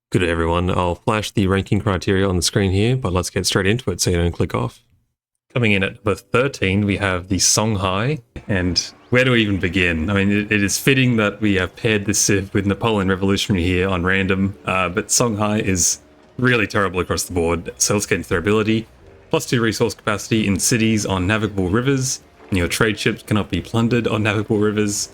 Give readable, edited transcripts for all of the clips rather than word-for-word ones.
Good day, everyone. I'll flash the ranking criteria on the screen here, but let's get straight into it so you don't click off. Coming in at number 13, we have the Songhai, and where do we even begin? I mean, it is fitting that we have paired this civ with Napoleon Revolutionary here on random, but Songhai is really terrible across the board, so let's get into their ability. +2 resource capacity in cities on navigable rivers, and your trade ships cannot be plundered on navigable rivers.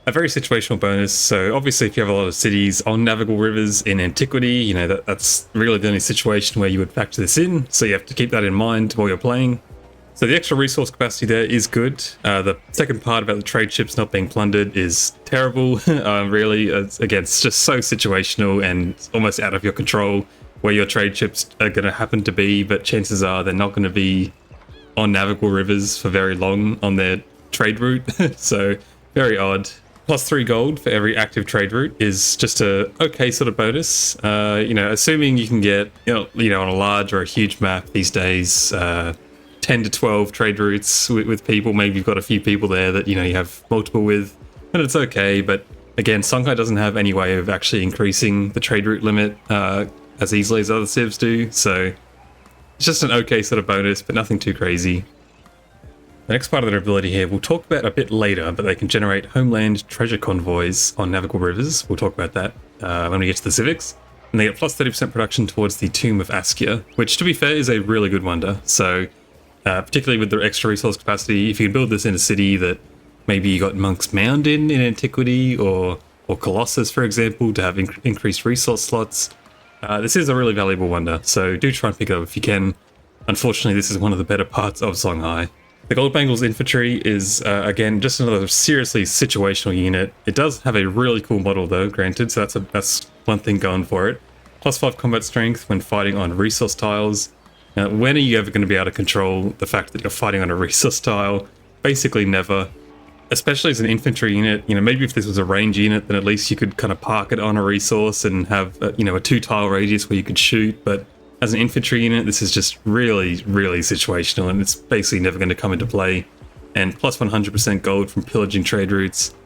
A very situational bonus, so obviously if you have a lot of cities on navigable rivers in antiquity, you know, that's really the only situation where you would factor this in, so you have to keep that in mind while you're playing. So the extra resource capacity there is good. The second part about the trade ships not being plundered is terrible, really. Again, it's just so situational and almost out of your control where your trade ships are going to happen to be, but chances are they're not going to be on navigable rivers for very long on their trade route, so very odd. +3 gold for every active trade route is just a okay sort of bonus. You know, assuming you can get, you know, on a large or a huge map these days, 10 to 12 trade routes with people. Maybe you've got a few people there that, you know, you have multiple with, and it's okay. But again, Songhai doesn't have any way of actually increasing the trade route limit as easily as other civs do. So it's just an okay sort of bonus, but nothing too crazy. The next part of their ability here we'll talk about a bit later, but they can generate homeland treasure convoys on navigable rivers. We'll talk about that when we get to the civics. And they get +30% production towards the Tomb of Askia, which, to be fair, is a really good wonder. So, particularly with the extra resource capacity, if you can build this in a city that maybe you got Monk's Mound in antiquity, or Colossus, for example, to have increased resource slots, this is a really valuable wonder. So do try and pick it up if you can. Unfortunately, this is one of the better parts of Songhai. The Gold Bangles Infantry is, again, just another seriously situational unit. It does have a really cool model though, granted, so that's one thing going for it. +5 combat strength when fighting on resource tiles. Now, when are you ever going to be able to control the fact that you're fighting on a resource tile? Basically never. Especially as an infantry unit, you know, maybe if this was a range unit, then at least you could kind of park it on a resource and have, you know, a 2-tile radius where you could shoot, but as an infantry unit, this is just really, really situational, and it's basically never going to come into play. And +100% gold from pillaging trade routes.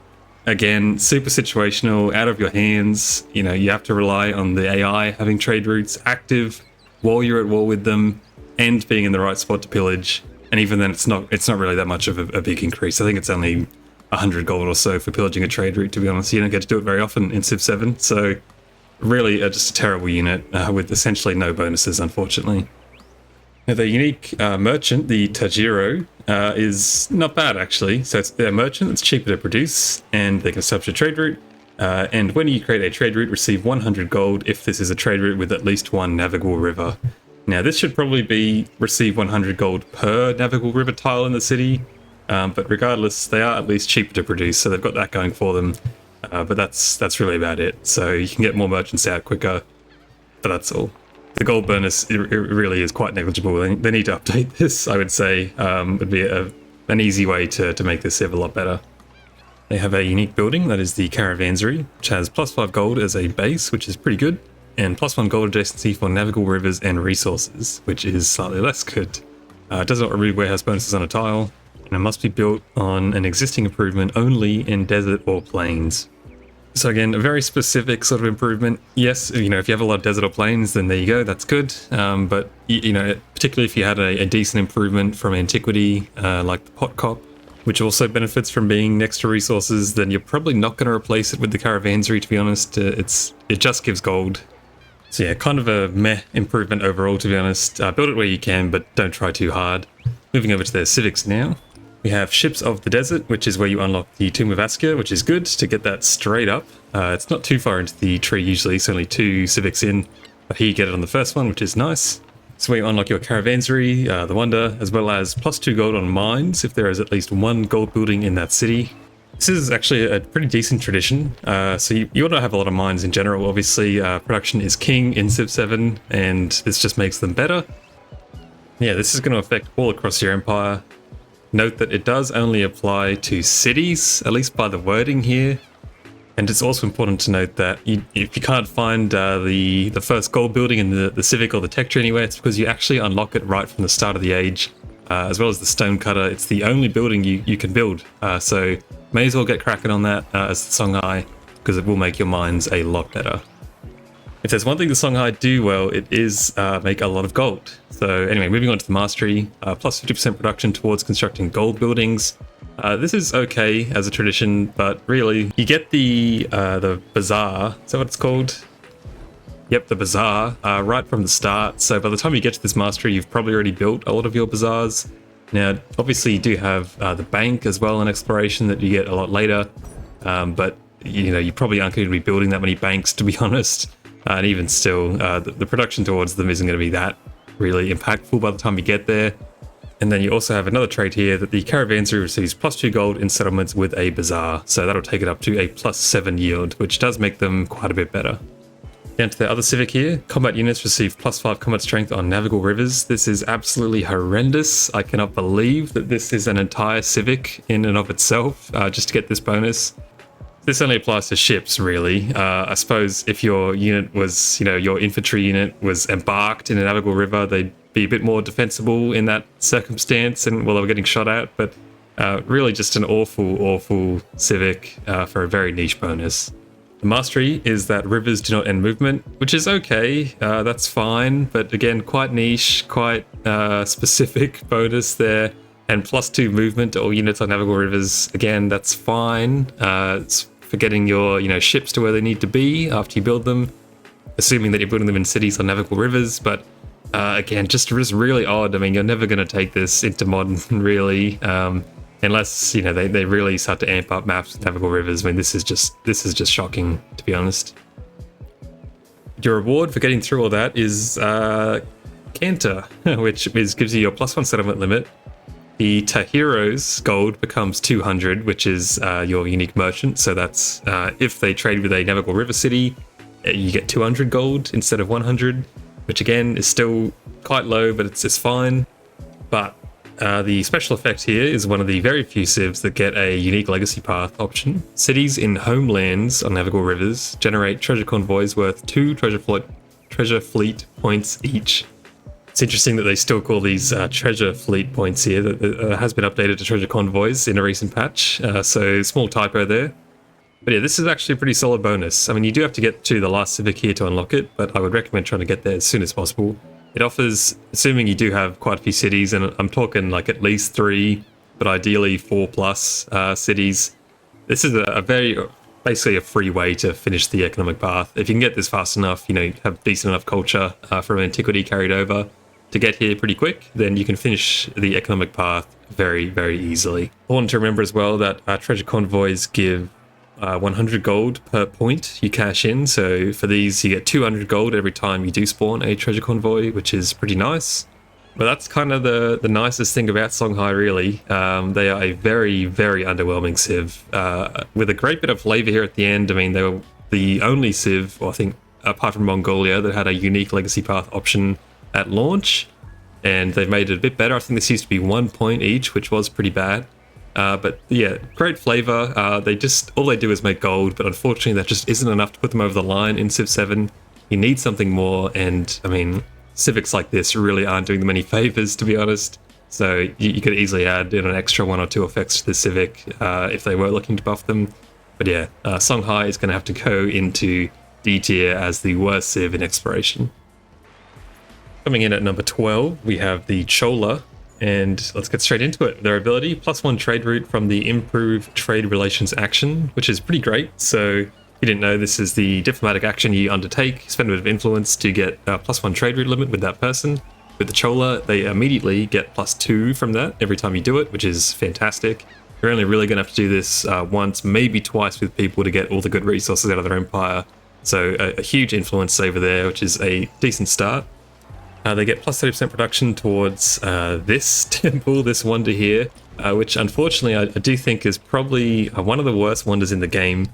Again, super situational, out of your hands. You know, you have to rely on the AI having trade routes active while you're at war with them, and being in the right spot to pillage. And even then, it's not really that much of a big increase. I think it's only 100 gold or so for pillaging a trade route, to be honest. You don't get to do it very often in Civ 7, so really just a terrible unit with essentially no bonuses, unfortunately. Now, the unique merchant, the Tajiro, is not bad, actually. So it's a merchant that's cheaper to produce, and they can establish a trade route. And when you create a trade route, receive 100 gold if this is a trade route with at least one navigable river. Now, this should probably be receive 100 gold per navigable river tile in the city, but regardless, they are at least cheaper to produce, so they've got that going for them. But that's really about it. So you can get more merchants out quicker, but that's all. The gold bonus, it really is quite negligible. They need to update this, I would say. Would be an easy way to make this civ a lot better. They have a unique building, that is the Caravansary, which has +5 gold as a base, which is pretty good, and +1 gold adjacency for navigable rivers and resources, which is slightly less good. It does not remove warehouse bonuses on a tile, and it must be built on an existing improvement only in desert or plains. So again, a very specific sort of improvement. Yes, you know, if you have a lot of desert or plains, then there you go, that's good. But, you know, particularly if you had a decent improvement from antiquity, like the Pot Cop, which also benefits from being next to resources, then you're probably not going to replace it with the Caravansary, to be honest. It just gives gold. So yeah, kind of a meh improvement overall, to be honest. Build it where you can, but don't try too hard. Moving over to their civics now. We have Ships of the Desert, which is where you unlock the Tomb of Askia, which is good to get that straight up. It's not too far into the tree usually, it's only 2 civics in, but here you get it on the first one, which is nice. So where you unlock your Caravansary, the Wonder, as well as +2 gold on mines if there is at least 1 gold building in that city. This is actually a pretty decent tradition, so you ought to have a lot of mines in general. Obviously, production is king in Civ 7, and this just makes them better. Yeah, this is going to affect all across your empire. Note that it does only apply to cities, at least by the wording here. And it's also important to note that if you can't find the first gold building in the civic or the tech tree anywhere, it's because you actually unlock it right from the start of the age, as well as the stone cutter. It's the only building you can build, so may as well get cracking on that as the Songhai, because it will make your mines a lot better. If there's one thing the Songhai do well, it is make a lot of gold. So anyway, moving on to the mastery, plus 50% production towards constructing gold buildings. This is okay as a tradition, but really, you get the bazaar. Is that what it's called? Yep, the bazaar, right from the start. So by the time you get to this mastery, you've probably already built a lot of your bazaars. Now, obviously, you do have the bank as well in exploration that you get a lot later, but you probably aren't going to be building that many banks, to be honest. And even still, the production towards them isn't going to be that really impactful by the time you get there. And then you also have another trait here that the caravanserai receives +2 gold in settlements with a bazaar. So that'll take it up to a +7 yield, which does make them quite a bit better. Down to the other civic here, combat units receive +5 combat strength on navigable rivers. This is absolutely horrendous. I cannot believe that this is an entire civic in and of itself, just to get this bonus. This only applies to ships, really. I suppose if your unit was, your infantry unit was embarked in a navigable river, they'd be a bit more defensible in that circumstance and while they were getting shot at, but really just an awful civic for a very niche bonus. The mastery is that rivers do not end movement, which is okay, that's fine, but again, quite niche, quite specific bonus there. And +2 movement to all units on navigable rivers, again, that's fine. It's for getting your ships to where they need to be after you build them, assuming that you're building them in cities on navigable rivers, but again, just really odd. I mean, you're never going to take this into modern, really, unless they really start to amp up maps with navigable rivers. I mean, this is just shocking, to be honest. Your reward for getting through all that is Canter, which gives you your +1 settlement limit. The Tahiro's gold becomes 200, which is your unique merchant. So that's if they trade with a navigable river city, you get 200 gold instead of 100, which again is still quite low, but it's fine. But the special effect here is one of the very few civs that get a unique legacy path option. Cities in homelands on navigable rivers generate treasure convoys worth 2 treasure fleet points each. It's interesting that they still call these treasure fleet points here. That has been updated to treasure convoys in a recent patch, so small typo there. But yeah, this is actually a pretty solid bonus. I mean, you do have to get to the last civic here to unlock it, but I would recommend trying to get there as soon as possible. It offers, assuming you do have quite a few cities, and I'm talking like at least 3, but ideally 4+ cities. This is basically a free way to finish the economic path. If you can get this fast enough, have decent enough culture from antiquity carried over to get here pretty quick, then you can finish the economic path very, very easily. Important to remember as well that treasure convoys give 100 gold per point you cash in. So for these, you get 200 gold every time you do spawn a treasure convoy, which is pretty nice. But that's kind of the nicest thing about Songhai, really. They are a very, very underwhelming civ, with a great bit of flavor here at the end. I mean, they were the only civ, I think, apart from Mongolia, that had a unique legacy path option at launch, and they've made it a bit better. I think this used to be 1 point each, which was pretty bad. But yeah, great flavor. All they do is make gold, but unfortunately that just isn't enough to put them over the line in Civ 7. You need something more, and I mean, civics like this really aren't doing them any favors, to be honest. So you could easily add in an extra 1 or 2 effects to the civic if they were looking to buff them. But yeah, Songhai is going to have to go into D tier as the worst civ in exploration. Coming in at number 12, we have the Chola, and let's get straight into it. Their ability, +1 trade route from the Improve Trade Relations action, which is pretty great. So if you didn't know, this is the diplomatic action you undertake, spend a bit of influence to get a +1 trade route limit with that person. With the Chola, they immediately get +2 from that every time you do it, which is fantastic. You're only really going to have to do this once, maybe twice with people to get all the good resources out of their empire. So a huge influence over there, which is a decent start. They get +30% production towards this temple, this wonder here, which unfortunately I do think is probably one of the worst wonders in the game.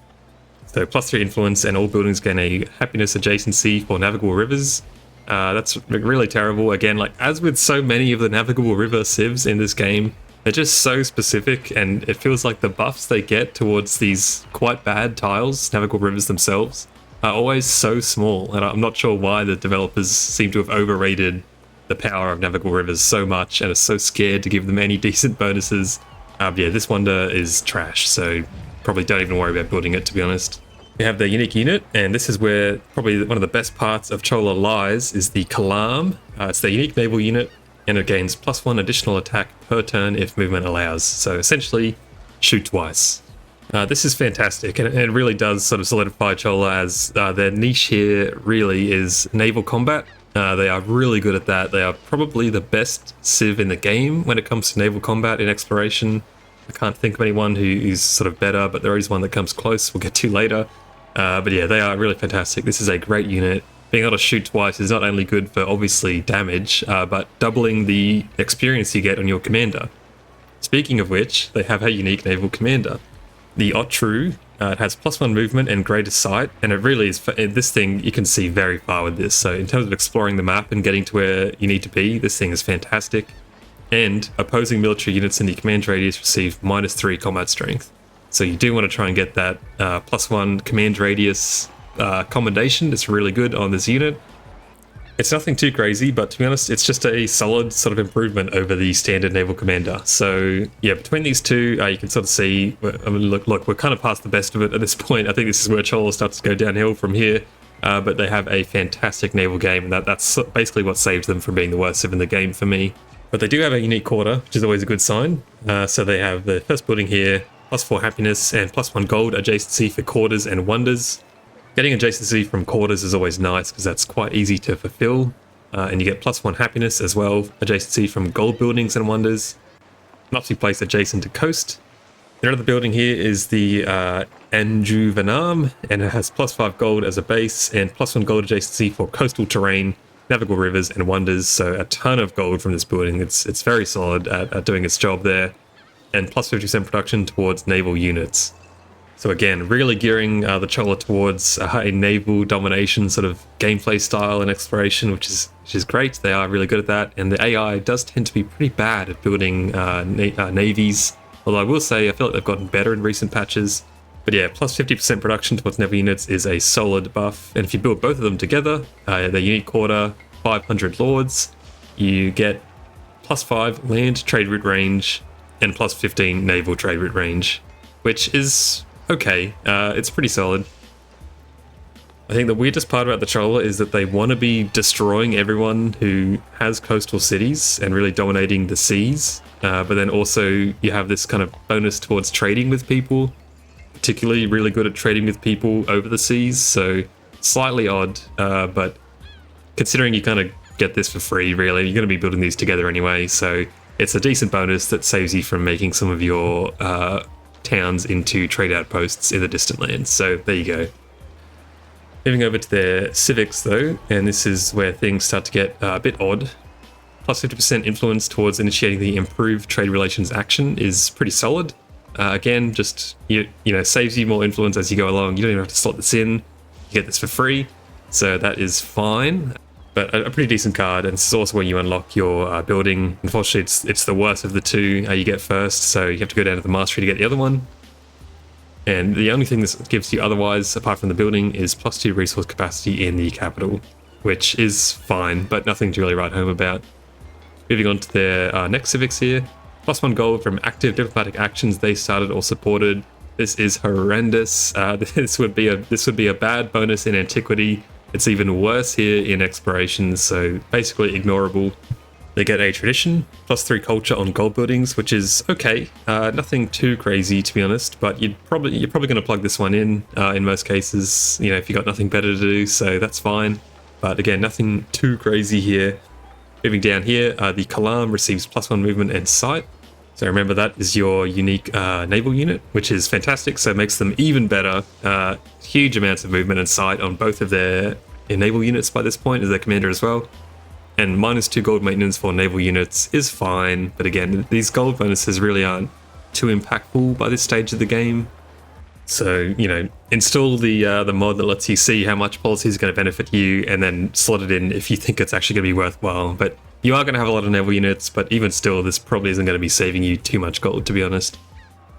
So +3 influence, and all buildings gain a happiness adjacency for navigable rivers. That's really terrible. Again, like as with so many of the navigable river civs in this game, they're just so specific, and it feels like the buffs they get towards these quite bad tiles, navigable rivers themselves, are always so small, and I'm not sure why the developers seem to have overrated the power of navigable rivers so much and are so scared to give them any decent bonuses. Yeah, this wonder is trash, so probably don't even worry about building it, to be honest. We have the unique unit, and this is where probably one of the best parts of Chola lies, is the Kalam. It's the unique naval unit, and it gains +1 additional attack per turn if movement allows. So essentially, shoot twice. This is fantastic, and it really does sort of solidify Chola as their niche here really is naval combat. They are really good at that. They are probably the best civ in the game when it comes to naval combat in exploration. I can't think of anyone who is sort of better, but there is one that comes close we'll get to later. But yeah, they are really fantastic. This is a great unit. Being able to shoot twice is not only good for obviously damage, but doubling the experience you get on your commander. Speaking of which, they have a unique naval commander. The Otru, it has +1 movement and greater sight, and it really is, this thing, you can see very far with this. So in terms of exploring the map and getting to where you need to be, this thing is fantastic. And opposing military units in the command radius receive -3 combat strength. So you do want to try and get that +1 command radius commendation. It's really good on this unit. It's nothing too crazy, but to be honest, it's just a solid sort of improvement over the standard naval commander. So yeah, between these two, you can sort of see, I mean, look, we're kind of past the best of it at this point. I think this is where Chola starts to go downhill from here. But they have a fantastic naval game, and that's basically what saves them from being the worst civ in the game for me. But they do have a unique quarter, which is always a good sign. So they have the first building here, +4 happiness and +1 gold adjacency for quarters and wonders. Getting adjacency from quarters is always nice because that's quite easy to fulfill. And you get +1 happiness as well, adjacency from gold buildings and wonders. Must be placed adjacent to coast. Another building here is the Anju Vanam, and it has +5 gold as a base and +1 gold adjacency for coastal terrain, navigable rivers and wonders. So a ton of gold from this building. It's very solid at doing its job there. And +50% production towards naval units. So again, really gearing the Chola towards a naval domination sort of gameplay style and exploration, which is great. They are really good at that, and the AI does tend to be pretty bad at building navies. Although I will say, I feel like they've gotten better in recent patches. But yeah, +50% production towards naval units is a solid buff, and if you build both of them together, the unique quarter, 500 lords, you get +5 land trade route range and +15 naval trade route range, which is okay. It's pretty solid. I think the weirdest part about the Chola is that they want to be destroying everyone who has coastal cities and really dominating the seas, but then also you have this kind of bonus towards trading with people, particularly really good at trading with people over the seas, so slightly odd, but considering you kind of get this for free, really, you're going to be building these together anyway, so it's a decent bonus that saves you from making some of your towns into trade outposts in the distant lands. So there you go. Moving over to their civics though, and this is where things start to get a bit odd. +50% influence towards initiating the improved trade relations action is pretty solid. Again, just you know, saves you more influence as you go along. You don't even have to slot this in. You get this for free, so that is fine. But a pretty decent card, and this is also where you unlock your building. Unfortunately, it's the worst of the two you get first, so you have to go down to the mastery to get the other one. And the only thing this gives you otherwise, apart from the building, is +2 resource capacity in the capital, which is fine, but nothing to really write home about. Moving on to their next civics here. +1 gold from active diplomatic actions they started or supported. This is horrendous. This would be a bad bonus in antiquity. It's even worse here in exploration, so basically ignorable. They get a tradition, +3 culture on gold buildings, which is okay. Nothing too crazy, to be honest, but you're probably going to plug this one in most cases, you know, if you've got nothing better to do, so that's fine. But again, nothing too crazy here. Moving down here, the Kalam receives +1 movement and sight. So remember, that is your unique naval unit, which is fantastic, so it makes them even better. Huge amounts of movement and sight on both of their naval units by this point, as their commander as well. And -2 gold maintenance for naval units is fine, but again, these gold bonuses really aren't too impactful by this stage of the game. So, you know, install the mod that lets you see how much policy is going to benefit you, and then slot it in if you think it's actually going to be worthwhile. But you are going to have a lot of naval units, but even still, this probably isn't going to be saving you too much gold, to be honest.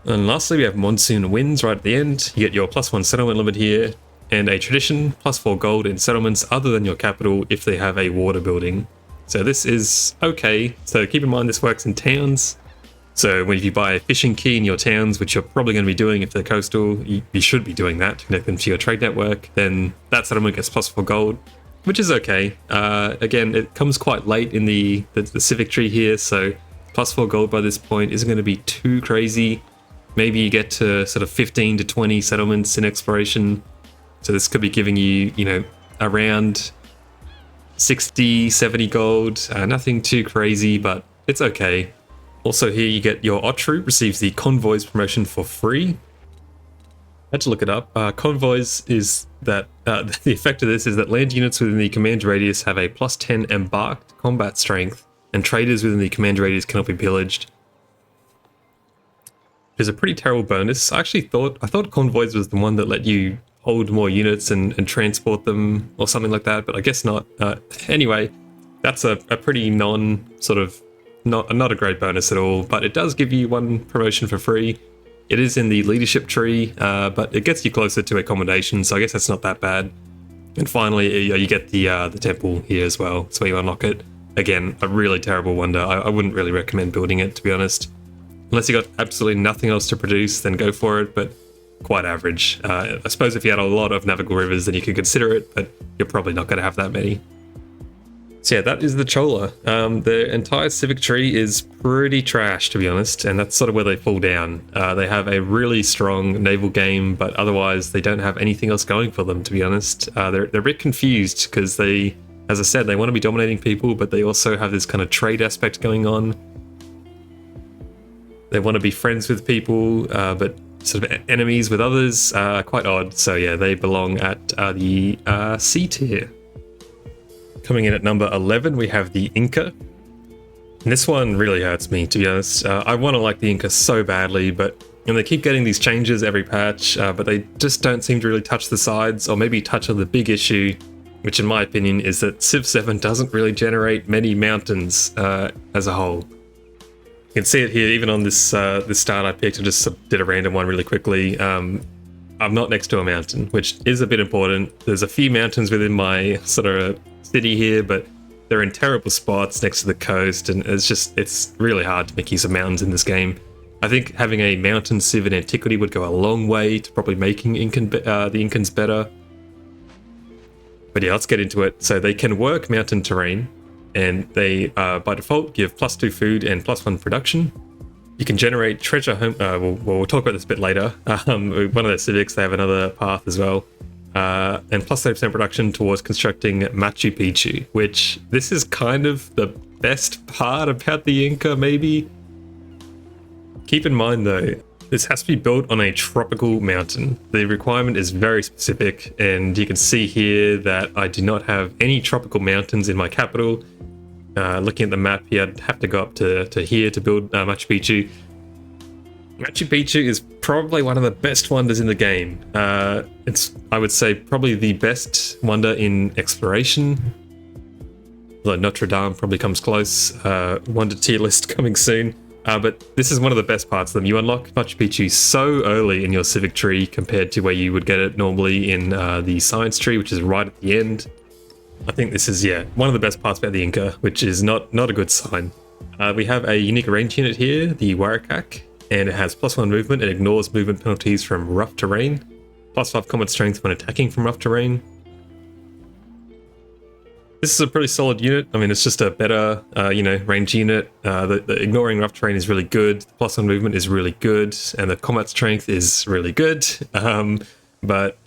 And lastly, we have monsoon winds right at the end. You get your +1 settlement limit here, and a tradition, +4 gold in settlements other than your capital if they have a water building. So this is okay. So keep in mind this works in towns. So when you buy a fishing key in your towns, which you're probably going to be doing if they're coastal, you should be doing that to connect them to your trade network, then that settlement gets +4 gold, which is okay. Again, it comes quite late in the civic tree here, so +4 gold by this point isn't going to be too crazy. Maybe you get to sort of 15 to 20 settlements in exploration. So this could be giving you, around 60, 70 gold. Nothing too crazy, but it's okay. Also here you get your Otru receives the Convoys promotion for free. I had to look it up. Convoys is that the effect of this is that land units within the command radius have a +10 embarked combat strength, and traders within the command radius cannot be pillaged. Which is a pretty terrible bonus. I thought Convoys was the one that let you hold more units and transport them or something like that, but I guess not. Anyway, that's a pretty not a great bonus at all, but it does give you one promotion for free. It is in the leadership tree, but it gets you closer to accommodation, so I guess that's not that bad. And finally, you get the temple here as well. That's where you unlock it. Again, a really terrible wonder. I wouldn't really recommend building it, to be honest. Unless you got absolutely nothing else to produce, then go for it, but quite average. I suppose if you had a lot of navigable rivers, then you could consider it, but you're probably not going to have that many. So yeah, that is the Chola. The entire civic tree is pretty trash, to be honest, and that's sort of where they fall down. They have a really strong naval game, but otherwise they don't have anything else going for them, to be honest. They're a bit confused because they, as I said, they want to be dominating people, but they also have this kind of trade aspect going on. They want to be friends with people, but sort of enemies with others. Quite odd. So yeah, they belong at the C tier. Coming in at number 11, we have the Inca. And this one really hurts me, to be honest. I want to like the Inca so badly, but they keep getting these changes every patch, but they just don't seem to really touch the sides, or maybe touch on the big issue, which in my opinion is that Civ 7 doesn't really generate many mountains as a whole. You can see it here, even on this start I picked. I just did a random one really quickly. I'm not next to a mountain, which is a bit important. There's a few mountains within my sort of city here, but they're in terrible spots next to the coast, and it's really hard to make use of mountains in this game. I think having a mountain civ in antiquity would go a long way to probably making the Incans better. But yeah, let's get into it. So they can work mountain terrain, and they by default give +2 food and +1 production. You can generate treasure home. We'll talk about this a bit later. One of their civics, they have another path as well. And +30% production towards constructing Machu Picchu, which this is kind of the best part about the Inca, maybe. Keep in mind though, this has to be built on a tropical mountain. The requirement is very specific, and you can see here that I do not have any tropical mountains in my capital. Looking at the map here, I'd have to go up to here to build Machu Picchu. Machu Picchu is probably one of the best wonders in the game. It's, I would say, probably the best wonder in exploration. Although Notre Dame probably comes close. Wonder tier list coming soon. But this is one of the best parts of them. You unlock Machu Picchu so early in your civic tree compared to where you would get it normally in the science tree, which is right at the end. I think this is, yeah, one of the best parts about the Inca, which is not a good sign. We have a unique range unit here, the Warakak, and it has +1 movement and ignores movement penalties from rough terrain, +5 combat strength when attacking from rough terrain. This is a pretty solid unit. I mean, it's just a better, range unit. The ignoring rough terrain is really good. The +1 movement is really good, and the combat strength is really good. But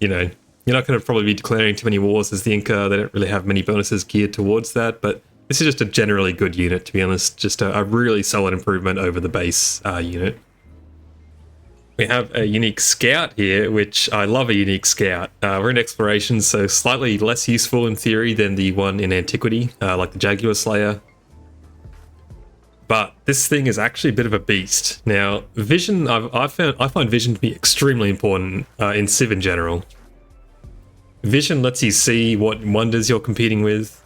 you're not going to probably be declaring too many wars as the Inca. They don't really have many bonuses geared towards that, but this is just a generally good unit, to be honest. Just a really solid improvement over the base unit. We have a unique scout here, which I love a unique scout. We're in exploration, so slightly less useful in theory than the one in antiquity, like the Jaguar Slayer. But this thing is actually a bit of a beast. Now, vision, I find vision to be extremely important in Civ in general. Vision lets you see what wonders you're competing with.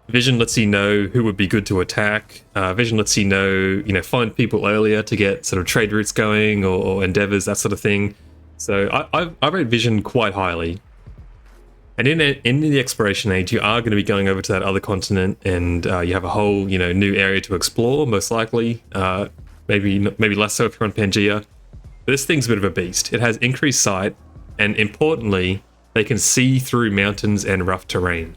Vision lets you know who would be good to attack. Vision lets you know, find people earlier to get sort of trade routes going or endeavors, that sort of thing. So I rate Vision quite highly. And in the exploration age, you are going to be going over to that other continent, and you have a whole, new area to explore, most likely. maybe less so if you're on Pangaea. But this thing's a bit of a beast. It has increased sight, and importantly, they can see through mountains and rough terrain.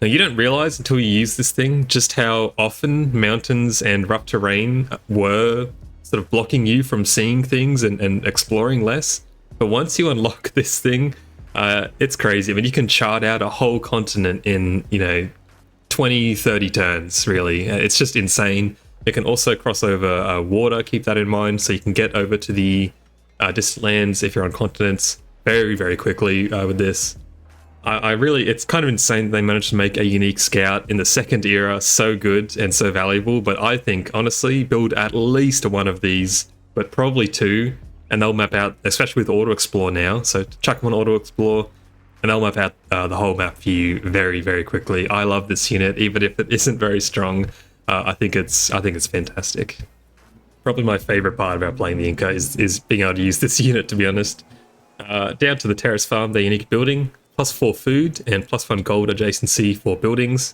Now, you don't realize until you use this thing just how often mountains and rough terrain were sort of blocking you from seeing things and exploring less. But once you unlock this thing, it's crazy. I mean, you can chart out a whole continent in, 20, 30 turns, really. It's just insane. It can also cross over water, keep that in mind, so you can get over to the distant lands if you're on continents very, very quickly with this. It's kind of insane that they managed to make a unique scout in the second era so good and so valuable, but I think, honestly, build at least one of these, but probably two, and they'll map out, especially with Auto Explore now, so chuck them on Auto Explore, and they'll map out the whole map for you very, very quickly. I love this unit, even if it isn't very strong. I think it's fantastic. Probably my favorite part about playing the Inca is being able to use this unit, to be honest. Down to the terrace farm, their unique building, +4 food and +1 gold adjacency for buildings.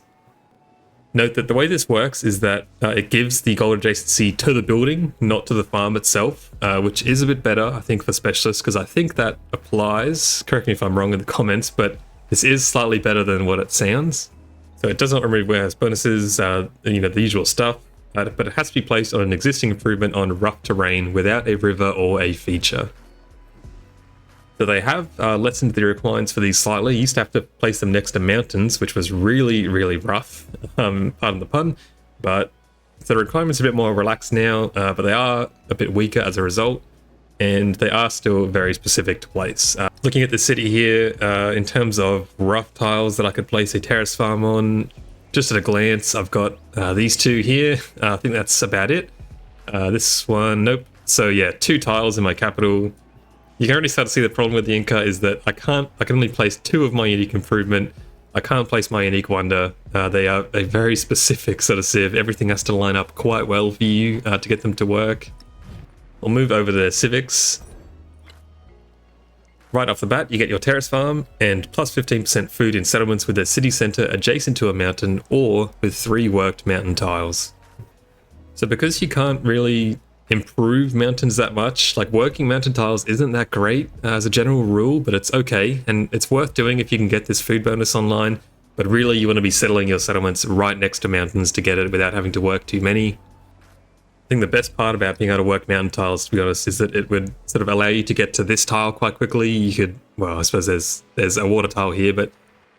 Note that the way this works is that it gives the gold adjacency to the building, not to the farm itself, which is a bit better, I think, for specialists, because I think that applies, correct me if I'm wrong in the comments, but this is slightly better than what it sounds. So it does not remove warehouse bonuses, the usual stuff, but it has to be placed on an existing improvement on rough terrain without a river or a feature. So they have lessened the requirements for these slightly. You used to have to place them next to mountains, which was really, really rough, pardon the pun, but so the requirements are a bit more relaxed now, but they are a bit weaker as a result, and they are still very specific to place. Looking at the city here, in terms of rough tiles that I could place a terrace farm on, just at a glance, I've got these two here. I think that's about it. This one, nope. So yeah, 2 tiles in my capital. You can already start to see the problem with the Inca is that I can only place 2 of my unique improvement. I can't place my unique wonder. They are a very specific sort of civ. Everything has to line up quite well for you to get them to work. We'll move over to civics. Right off the bat, you get your terrace farm and +15% food in settlements with a city center adjacent to a mountain or with 3 worked mountain tiles. So because you can't really improve mountains that much, like working mountain tiles isn't that great as a general rule, but it's okay, and it's worth doing if you can get this food bonus online, but really you want to be settling your settlements right next to mountains to get it without having to work too many. I think the best part about being able to work mountain tiles, to be honest, is that it would sort of allow you to get to this tile quite quickly. You could, well, I suppose there's a water tile here, but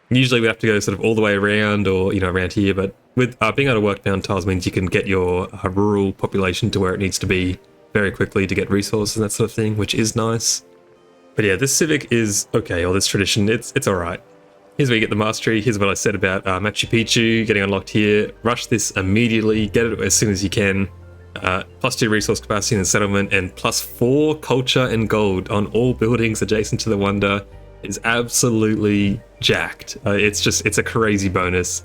usually we have to go sort of all the way around or, around here, but with being able to work mountain tiles means you can get your rural population to where it needs to be very quickly to get resources and that sort of thing, which is nice. But yeah, this civic is okay, or this tradition, it's alright. Here's where you get the mastery. Here's what I said about Machu Picchu getting unlocked here. Rush this immediately, get it as soon as you can. +2 resource capacity in the settlement and +4 culture and gold on all buildings adjacent to the wonder is absolutely jacked. It's a crazy bonus.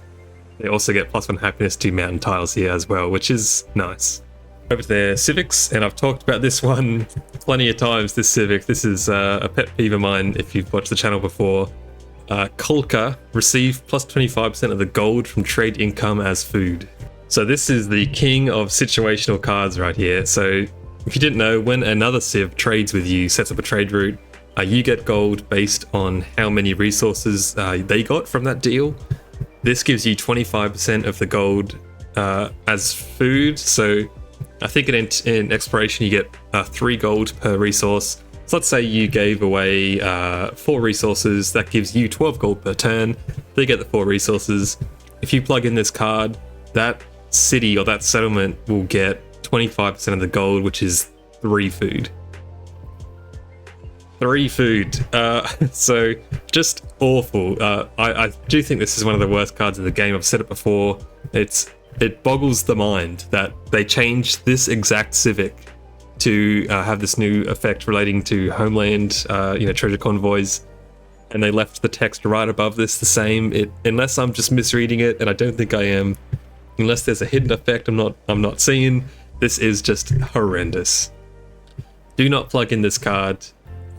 They also get +1 happiness to mountain tiles here as well, which is nice. Over to their civics, and I've talked about this one plenty of times, this civic. This is a pet peeve of mine if you've watched the channel before. Kolka receive +25% of the gold from trade income as food. So this is the king of situational cards right here. So if you didn't know, when another civ trades with you, sets up a trade route, you get gold based on how many resources they got from that deal. This gives you 25% of the gold as food. So I think in exploration you get 3 gold per resource. So let's say you gave away 4 resources. That gives you 12 gold per turn. They get the 4 resources. If you plug in this card, that city or that settlement will get 25% of the gold, which is 3 food. 3 food. So just awful. I do think this is one of the worst cards in the game. I've said it before. It boggles the mind that they changed this exact civic to have this new effect relating to homeland, treasure convoys, and they left the text right above this the same. Unless I'm just misreading it, and I don't think I am. Unless there's a hidden effect I'm not seeing. This is just horrendous. Do not plug in this card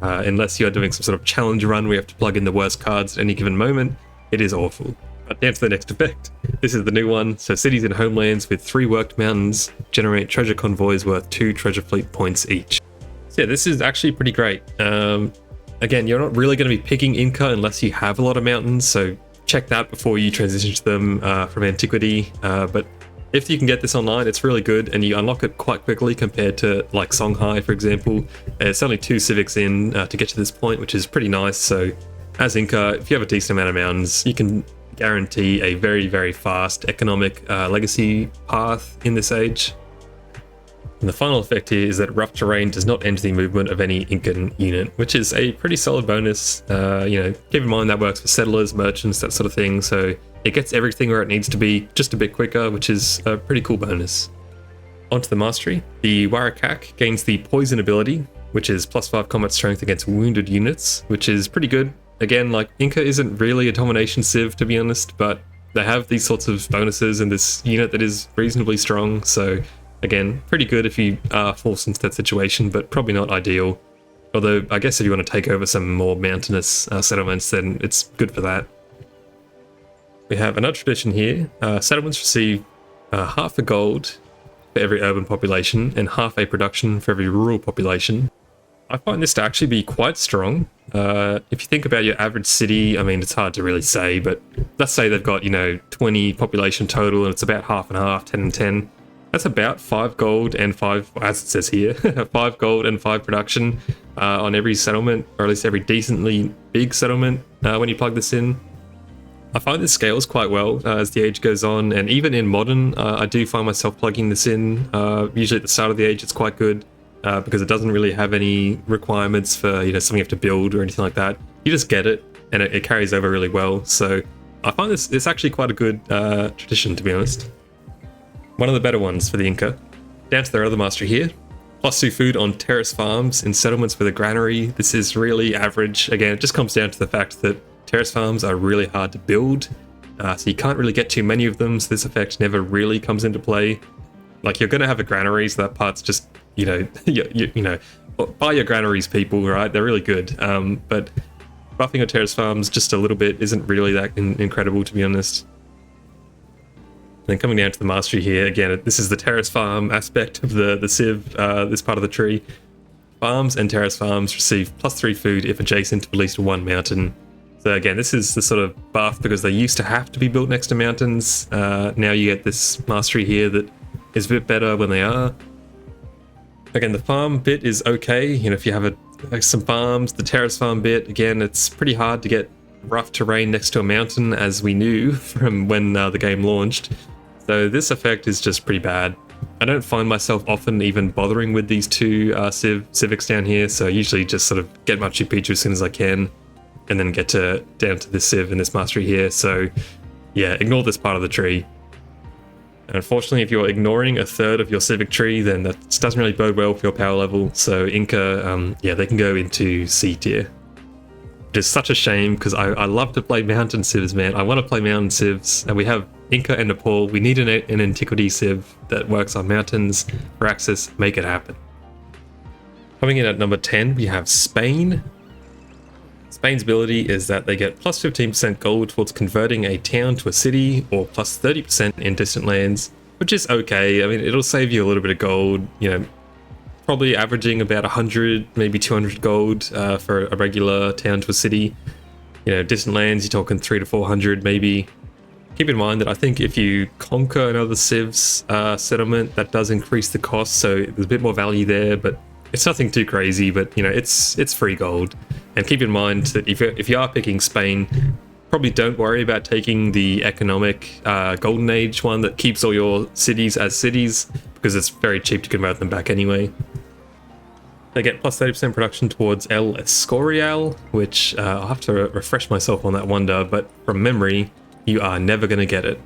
unless you are doing some sort of challenge run where you have to plug in the worst cards at any given moment. It is awful. But down to the next effect. This is the new one. So cities and homelands with 3 worked mountains generate treasure convoys worth 2 treasure fleet points each. So yeah, this is actually pretty great. Again, you're not really going to be picking Inca unless you have a lot of mountains, so check that before you transition to them from antiquity. But if you can get this online, it's really good, and you unlock it quite quickly compared to like Songhai, for example. It's only 2 civics in to get to this point, which is pretty nice. So as Inca, if you have a decent amount of mountains, you can guarantee a very, very fast economic legacy path in this age. And the final effect here is that rough terrain does not enter the movement of any Incan unit, which is a pretty solid bonus. Keep in mind that works for settlers, merchants, that sort of thing. So it gets everything where it needs to be just a bit quicker, which is a pretty cool bonus. Onto the mastery. The Warakak gains the poison ability, which is +5 combat strength against wounded units, which is pretty good. Again, like Inca isn't really a domination civ, to be honest, but they have these sorts of bonuses in this unit that is reasonably strong. So again, pretty good if you are forced into that situation, but probably not ideal. Although, I guess if you want to take over some more mountainous settlements, then it's good for that. We have another tradition here. Settlements receive half a gold for every urban population and half a production for every rural population. I find this to actually be quite strong. If you think about your average city, I mean, it's hard to really say, but let's say they've got, 20 population total and it's about half and half, 10 and 10. That's about 5 gold and 5, as it says here, 5 gold and 5 production on every settlement, or at least every decently big settlement when you plug this in. I find this scales quite well as the age goes on, and even in modern, I do find myself plugging this in. Usually at the start of the age, it's quite good because it doesn't really have any requirements for something you have to build or anything like that. You just get it, and it carries over really well. So I find it's actually quite a good tradition, to be honest. One of the better ones for the Inca. Down to their other mastery here. +2 food on terrace farms in settlements with a granary. This is really average. Again, it just comes down to the fact that terrace farms are really hard to build. So you can't really get too many of them, so this effect never really comes into play. Like, you're going to have a granary, so that part's just, buy your granaries, people, right? They're really good. But buffing your terrace farms just a little bit isn't really that incredible, to be honest. Then coming down to the mastery here, again, this is the terrace farm aspect of the civ, this part of the tree. Farms and terrace farms receive +3 food if adjacent to at least 1 mountain. So again, this is the sort of buff because they used to have to be built next to mountains. Now you get this mastery here that is a bit better when they are. Again, the farm bit is okay. If you have some farms, the terrace farm bit, again, it's pretty hard to get rough terrain next to a mountain, as we knew from when the game launched. So this effect is just pretty bad. I don't find myself often even bothering with these 2 civics down here, so I usually just sort of get Machu Picchu as soon as I can, and then get down to this civ and this mastery here. So yeah, ignore this part of the tree. And unfortunately, if you're ignoring a third of your civic tree, then that doesn't really bode well for your power level. So Inca, they can go into C tier. Which is such a shame, because I love to play mountain civs, man. I want to play mountain civs, and we have Inca and Nepal. We need an antiquity civ that works on mountains for access. Make it happen. Coming in at number 10, we have Spain. Spain's ability is that they get +15% gold towards converting a town to a city, or +30% in distant lands, which is okay. I mean, it'll save you a little bit of gold, probably averaging about 100, maybe 200 gold for a regular town to a city. Distant lands, you're talking 300 to 400 maybe. Keep in mind that I think if you conquer another Civs settlement, that does increase the cost, so there's a bit more value there, but it's nothing too crazy. But it's free gold. And keep in mind that if you are picking Spain, probably don't worry about taking the economic Golden Age one that keeps all your cities as cities, because it's very cheap to convert them back anyway. They get +30% production towards El Escorial, which I'll have to refresh myself on that wonder, but from memory, you are never going to get it.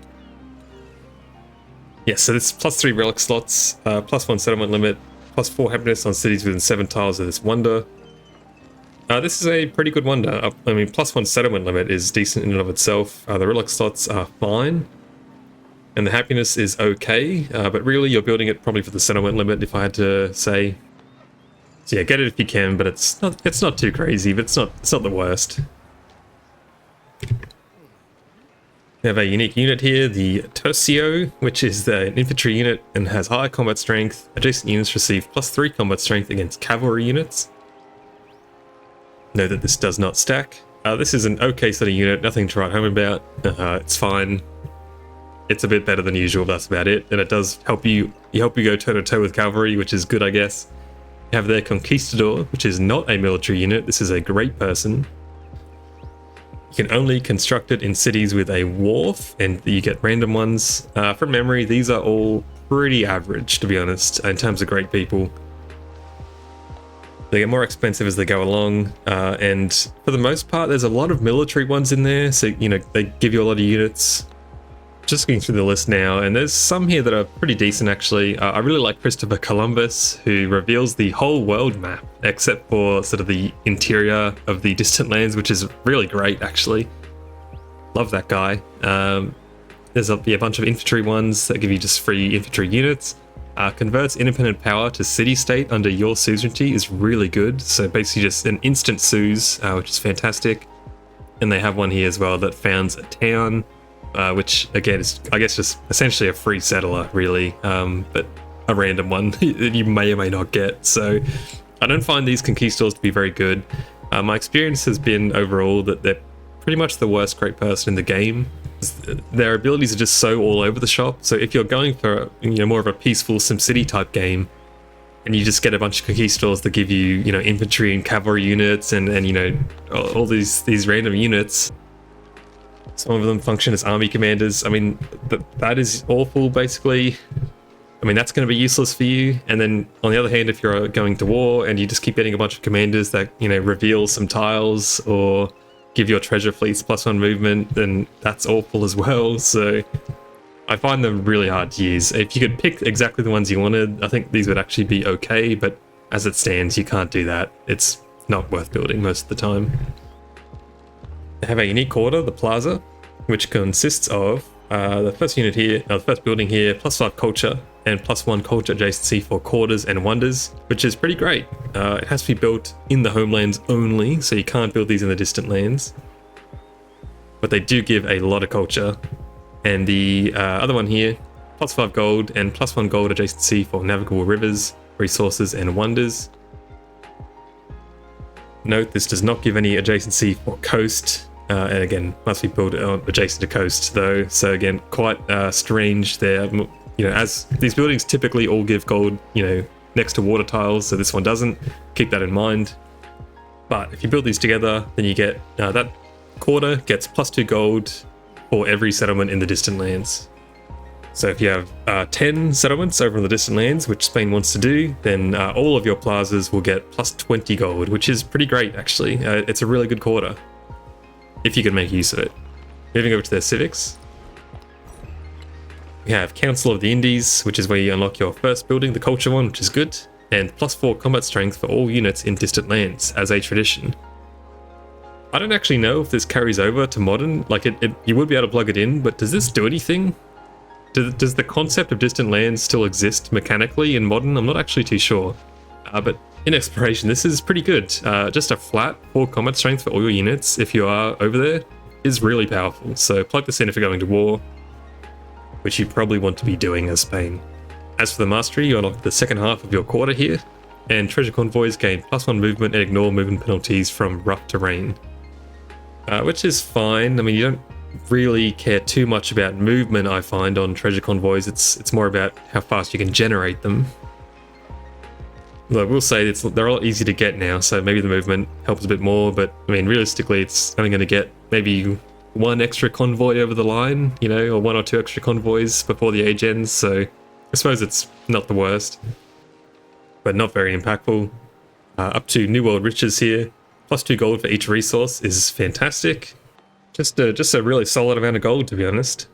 Yes, so this +3 relic slots, +1 settlement limit, +4 happiness on cities within 7 tiles of this wonder. This is a pretty good wonder. I mean, +1 settlement limit is decent in and of itself. The relic slots are fine, and the happiness is okay, but really you're building it probably for the settlement limit, if I had to say. So yeah, get it if you can, but it's not too crazy, but it's not the worst. We have a unique unit here, the Tercio, which is an infantry unit and has high combat strength. Adjacent units receive +3 combat strength against cavalry units. Note that this does not stack. This is an okay sort of unit, nothing to write home about. It's fine. It's a bit better than usual, that's about it. And it does help you go toe-to-toe with cavalry, which is good, I guess. You have their Conquistador, which is not a military unit. This is a great person. You can only construct it in cities with a wharf, and you get random ones. From memory, these are all pretty average, to be honest, in terms of great people. They get more expensive as they go along, and for the most part, there's a lot of military ones in there, so, you know, they give you a lot of units. Just looking through the list now, and there's some here that are pretty decent, actually. I really like Christopher Columbus, who reveals the whole world map, except for sort of the interior of the distant lands, which is really great, actually. Love that guy. There's a bunch of infantry ones that give you just free infantry units. Converts independent power to city-state under your suzerainty is really good. So basically just an instant suz, which is fantastic. And they have one here as well that founds a town, which again is, I guess, just essentially a free settler, really, but a random one that you may or may not get. So I don't find these conquistadors to be very good. My experience has been overall that they're pretty much the worst great person in the game. Their abilities are just so all over the shop. So if you're going for, you know, more of a peaceful SimCity type game, and you just get a bunch of conquistadors that give you, you know, infantry and cavalry units and you know, all these random units. Some of them function as army commanders. I mean, that is awful, basically. I mean, that's going to be useless for you. And then, on the other hand, if you're going to war and you just keep getting a bunch of commanders that, you know, reveal some tiles or give your treasure fleets +1 movement, then that's awful as well. So I find them really hard to use. If you could pick exactly the ones you wanted, I think these would actually be okay. But as it stands, you can't do that. It's not worth building most of the time. They have a unique quarter, the Plaza, which consists of the first unit here, the first building here, +5 culture and +1 culture adjacency for quarters and wonders, which is pretty great. It has to be built in the homelands only, so you can't build these in the distant lands. But they do give a lot of culture. And the other one here, +5 gold and +1 gold adjacency for navigable rivers, resources and wonders. Note, this does not give any adjacency for coast. And again, must be built adjacent to coast though. So again, quite strange there. You know, as these buildings typically all give gold, you know, next to water tiles, so this one doesn't. Keep that in mind. But if you build these together, then you get that quarter gets +2 gold for every settlement in the distant lands. So if you have 10 settlements over in the distant lands, which Spain wants to do, then all of your plazas will get +20 gold, which is pretty great, actually. It's a really good quarter, if you can make use of it. Moving over to their civics. We have Council of the Indies, which is where you unlock your first building, the culture one, which is good, and +4 combat strength for all units in distant lands, as a tradition. I don't actually know if this carries over to modern. Like, you would be able to plug it in, but does this do anything? Does the concept of distant lands still exist mechanically in modern? I'm not actually too sure. But in exploration, this is pretty good. Just a flat 4 combat strength for all your units, if you are over there, is really powerful. So plug this in if you're going to war, which you probably want to be doing as Spain. As for the mastery, you unlock the second half of your quarter here, and treasure convoys gain +1 movement and ignore movement penalties from rough terrain. Which is fine. I mean, you don't really care too much about movement, I find, on treasure convoys. It's more about how fast you can generate them. Though I will say they're a lot easier to get now, so maybe the movement helps a bit more, but I mean, realistically, it's only going to get maybe 1 extra convoy over the line, you know, or 1 or 2 extra convoys before the age ends, so I suppose it's not the worst, but not very impactful. Up to New World Riches here, +2 gold for each resource is fantastic. Just a really solid amount of gold, to be honest,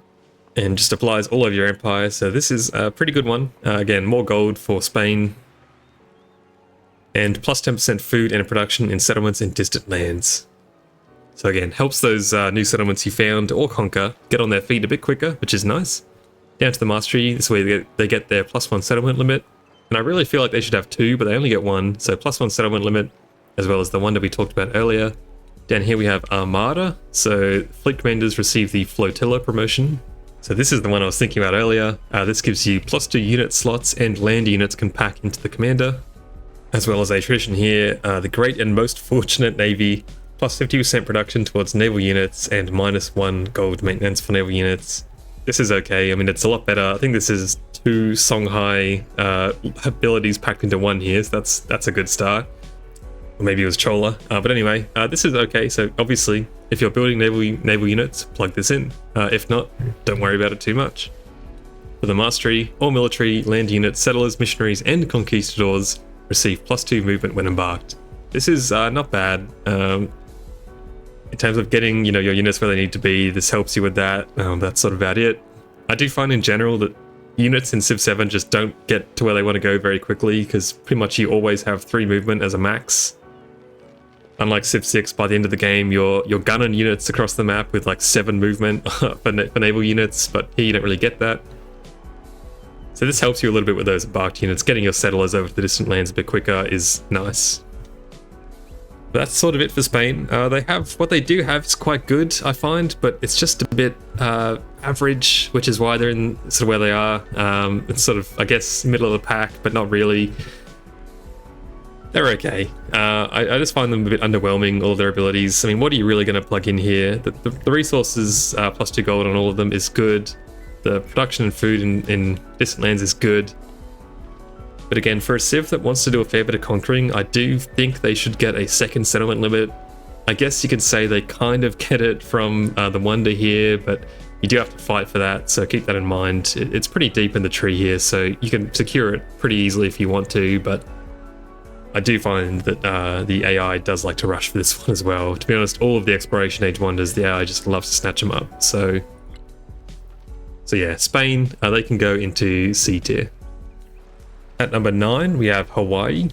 and just applies all over your empire, so this is a pretty good one. Again, more gold for Spain, and +10% food and production in settlements in distant lands. So again, helps those new settlements you found or conquer get on their feet a bit quicker, which is nice. Down to the mastery, this way they get their +1 settlement limit, and I really feel like they should have 2, but they only get 1, so +1 settlement limit, as well as the one that we talked about earlier. Down here we have Armada, so fleet commanders receive the Flotilla promotion. So this is the one I was thinking about earlier. This gives you +2 unit slots and land units can pack into the commander. As well as a tradition here, the Great and Most Fortunate Navy, plus 50% production towards naval units and -1 gold maintenance for naval units. This is okay. I mean, it's a lot better. I think this is 2 Songhai abilities packed into one here, so that's a good start. Or maybe it was Chola. But anyway, this is okay. So obviously, if you're building naval units, plug this in. If not, don't worry about it too much. For the mastery, all military, land units, settlers, missionaries, and conquistadors receive +2 movement when embarked. This is not bad. In terms of getting, your units where they need to be, this helps you with that. That's sort of about it. I do find in general that units in Civ 7 just don't get to where they want to go very quickly, because pretty much you always have 3 movement as a max. Unlike Civ 6, by the end of the game, you're gunning units across the map with like 7 movement for naval units, but here you don't really get that. So this helps you a little bit with those embarked units. Getting your settlers over to the distant lands a bit quicker is nice. But that's sort of it for Spain. What they do have is quite good, I find, but it's just a bit average, which is why they're in sort of where they are. It's sort of, I guess, middle of the pack, but not really. They're okay. I just find them a bit underwhelming, all of their abilities. I mean, what are you really going to plug in here? The resources, +2 gold on all of them is good. The production and food in distant lands is good. But again, for a Civ that wants to do a fair bit of conquering, I do think they should get a second settlement limit. I guess you could say they kind of get it from the Wonder here, but you do have to fight for that, so keep that in mind. It's pretty deep in the tree here, so you can secure it pretty easily if you want to, but I do find that the AI does like to rush for this one as well. To be honest, all of the Exploration Age Wonders, the AI just loves to snatch them up. So yeah, Spain, they can go into C tier. At number 9, we have Hawaii,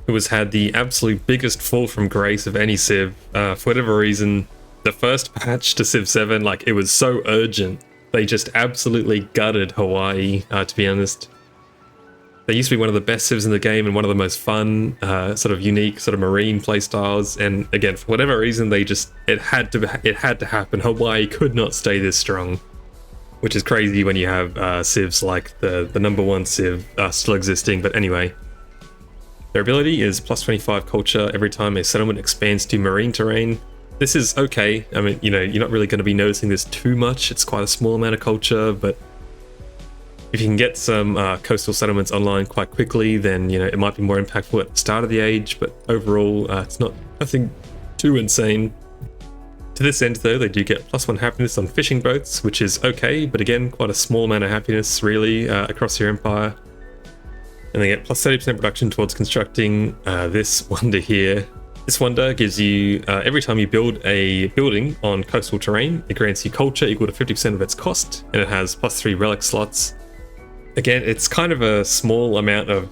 who has had the absolute biggest fall from grace of any Civ. For whatever reason, the first patch to Civ 7, like, it was so urgent. They just absolutely gutted Hawaii, to be honest. They used to be one of the best Civs in the game and one of the most fun, sort of unique, sort of marine playstyles. And again, for whatever reason, it had to happen. Hawaii could not stay this strong, which is crazy when you have Civs like the number 1 Civ still existing. But anyway, their ability is +25 culture every time a settlement expands to marine terrain. This is okay. I mean, you're not really going to be noticing this too much. It's quite a small amount of culture, but if you can get some coastal settlements online quite quickly, then it might be more impactful at the start of the age. But overall, it's not nothing too insane. To this end, though, they do get +1 happiness on fishing boats, which is okay, but again, quite a small amount of happiness, really, across your empire. And they get +30% production towards constructing this wonder here. This wonder gives you, every time you build a building on coastal terrain, it grants you culture equal to 50% of its cost, and it has +3 relic slots. Again, it's kind of a small amount of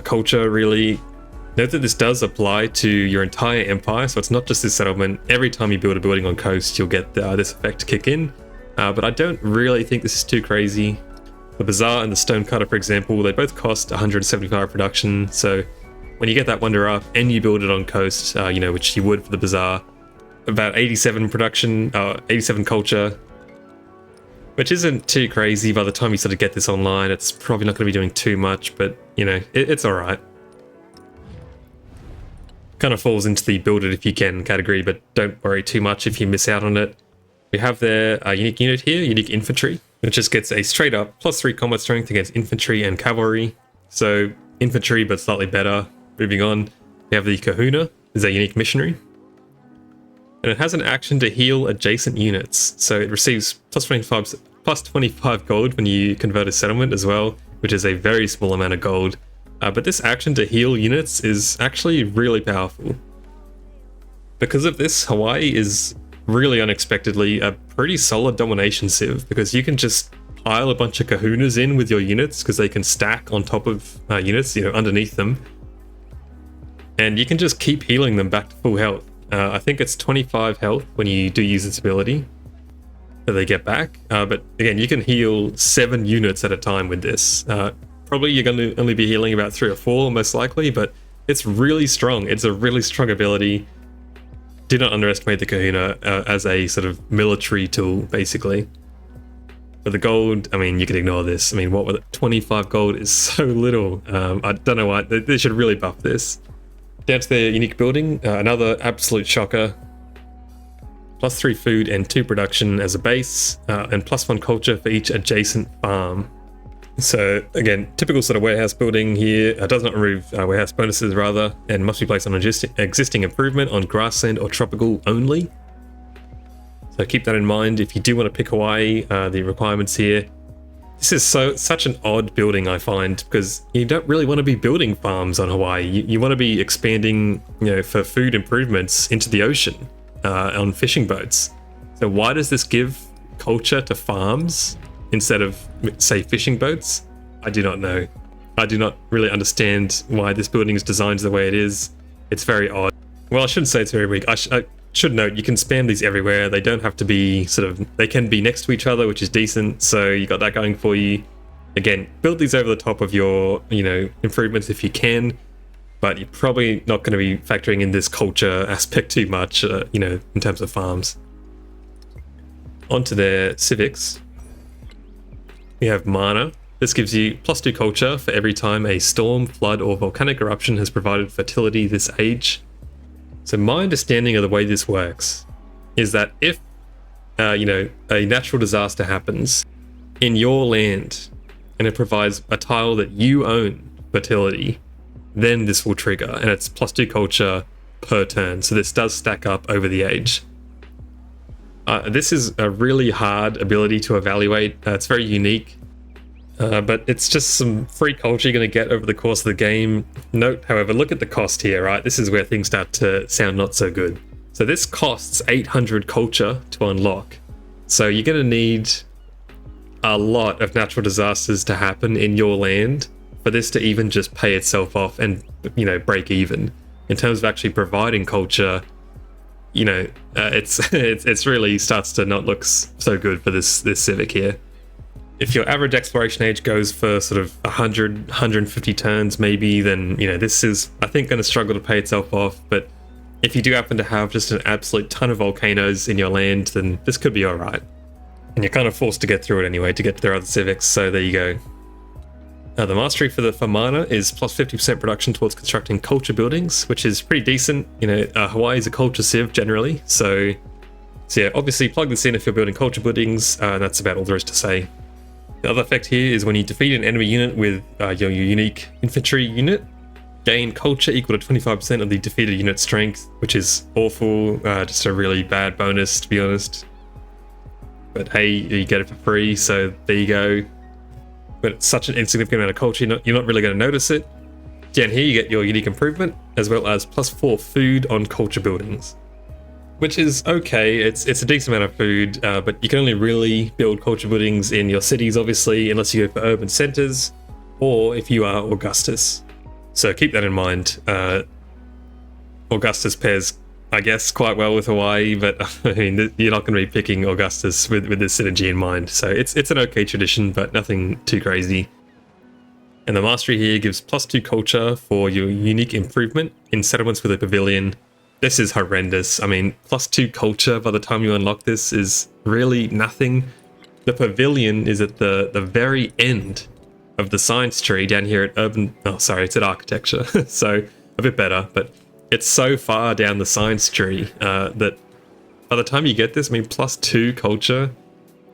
culture, really. Note that this does apply to your entire empire, so it's not just this settlement. Every time you build a building on coast, you'll get this effect to kick in. But I don't really think this is too crazy. The Bazaar and the Stonecutter, for example, they both cost 175 production, so when you get that wonder up and you build it on coast, which you would for the Bazaar, about 87 production, 87 culture, which isn't too crazy. By the time you sort of get this online, it's probably not going to be doing too much, but it's alright. Kind of falls into the build it if you can category, but don't worry too much if you miss out on it. We have their unique unit here, unique infantry, which just gets a straight up +3 combat strength against infantry and cavalry. So infantry, but slightly better. Moving on, we have the Kahuna, is a unique missionary. And it has an action to heal adjacent units. So it receives +25 gold when you convert a settlement as well, which is a very small amount of gold. But this action to heal units is actually really powerful. Because of this, Hawaii is really unexpectedly a pretty solid domination Civ, because you can just pile a bunch of kahunas in with your units because they can stack on top of units, underneath them. And you can just keep healing them back to full health. I think it's 25 health when you do use its ability that they get back. But again, you can heal 7 units at a time with this. Probably you're going to only be healing about 3 or 4 most likely, but it's really strong. It's a really strong ability. do not underestimate the kahuna as a sort of military tool, basically. But the gold, I mean, you can ignore this. I mean, what was it? 25 gold is so little. I don't know why. They should really buff this. Down to their unique building, another absolute shocker. +3 food and 2 production as a base, and +1 culture for each adjacent farm. So again, typical sort of warehouse building here. Does not remove warehouse bonuses rather, and must be placed on existing improvement on grassland or tropical only. So keep that in mind if you do want to pick Hawaii, the requirements here. This is such an odd building, I find, because you don't really want to be building farms on Hawaii. You want to be expanding, for food improvements into the ocean on fishing boats. So why does this give culture to farms instead of, say, fishing boats? I do not know. I do not really understand why this building is designed the way it is. It's very odd. Well, I shouldn't say it's very weak. I should note, you can spam these everywhere. They don't have to be they can be next to each other, which is decent. So you got that going for you. Again, build these over the top of your, improvements if you can, but you're probably not going to be factoring in this culture aspect too much, in terms of farms. Onto their civics. We have mana. This gives you +2 culture for every time a storm, flood, or volcanic eruption has provided fertility this age. So my understanding of the way this works is that if, a natural disaster happens in your land and it provides a tile that you own fertility, then this will trigger, and it's +2 culture per turn. So this does stack up over the age. This is a really hard ability to evaluate. It's very unique. But it's just some free culture you're going to get over the course of the game. Note, however, look at the cost here, right? This is where things start to sound not so good. So this costs 800 culture to unlock. So you're going to need a lot of natural disasters to happen in your land for this to even just pay itself off and, break even. In terms of actually providing culture, it's really starts to not look so good for this civic here. If your average exploration age goes for sort of 100, 150 turns maybe, then, this is, I think, going to struggle to pay itself off. But if you do happen to have just an absolute ton of volcanoes in your land, then this could be all right. And you're kind of forced to get through it anyway to get to their other civics, so there you go. The mastery for mana is +50% production towards constructing culture buildings, which is pretty decent. Hawaii is a culture civ generally, so yeah, obviously plug this in if you're building culture buildings, and that's about all there is to say. The other effect here is when you defeat an enemy unit with your unique infantry unit, gain culture equal to 25% of the defeated unit's strength, which is awful, just a really bad bonus, to be honest. But hey, you get it for free, so there you go. But it's such an insignificant amount of culture, you're not really going to notice it. Down here you get your unique improvement, as well as +4 food on culture buildings, which is okay. It's a decent amount of food, but you can only really build culture buildings in your cities, obviously, unless you go for urban centers, or if you are Augustus. So keep that in mind. Augustus pairs, I guess, quite well with Hawaii, but I mean, you're not going to be picking Augustus with this synergy in mind. So it's an okay tradition, but nothing too crazy. And the mastery here gives +2 culture for your unique improvement in settlements with a pavilion. This is horrendous. I mean, +2 culture by the time you unlock this is really nothing. The pavilion is at the very end of the science tree down here at it's at architecture. So a bit better, but it's so far down the science tree that by the time you get this, I mean, +2 culture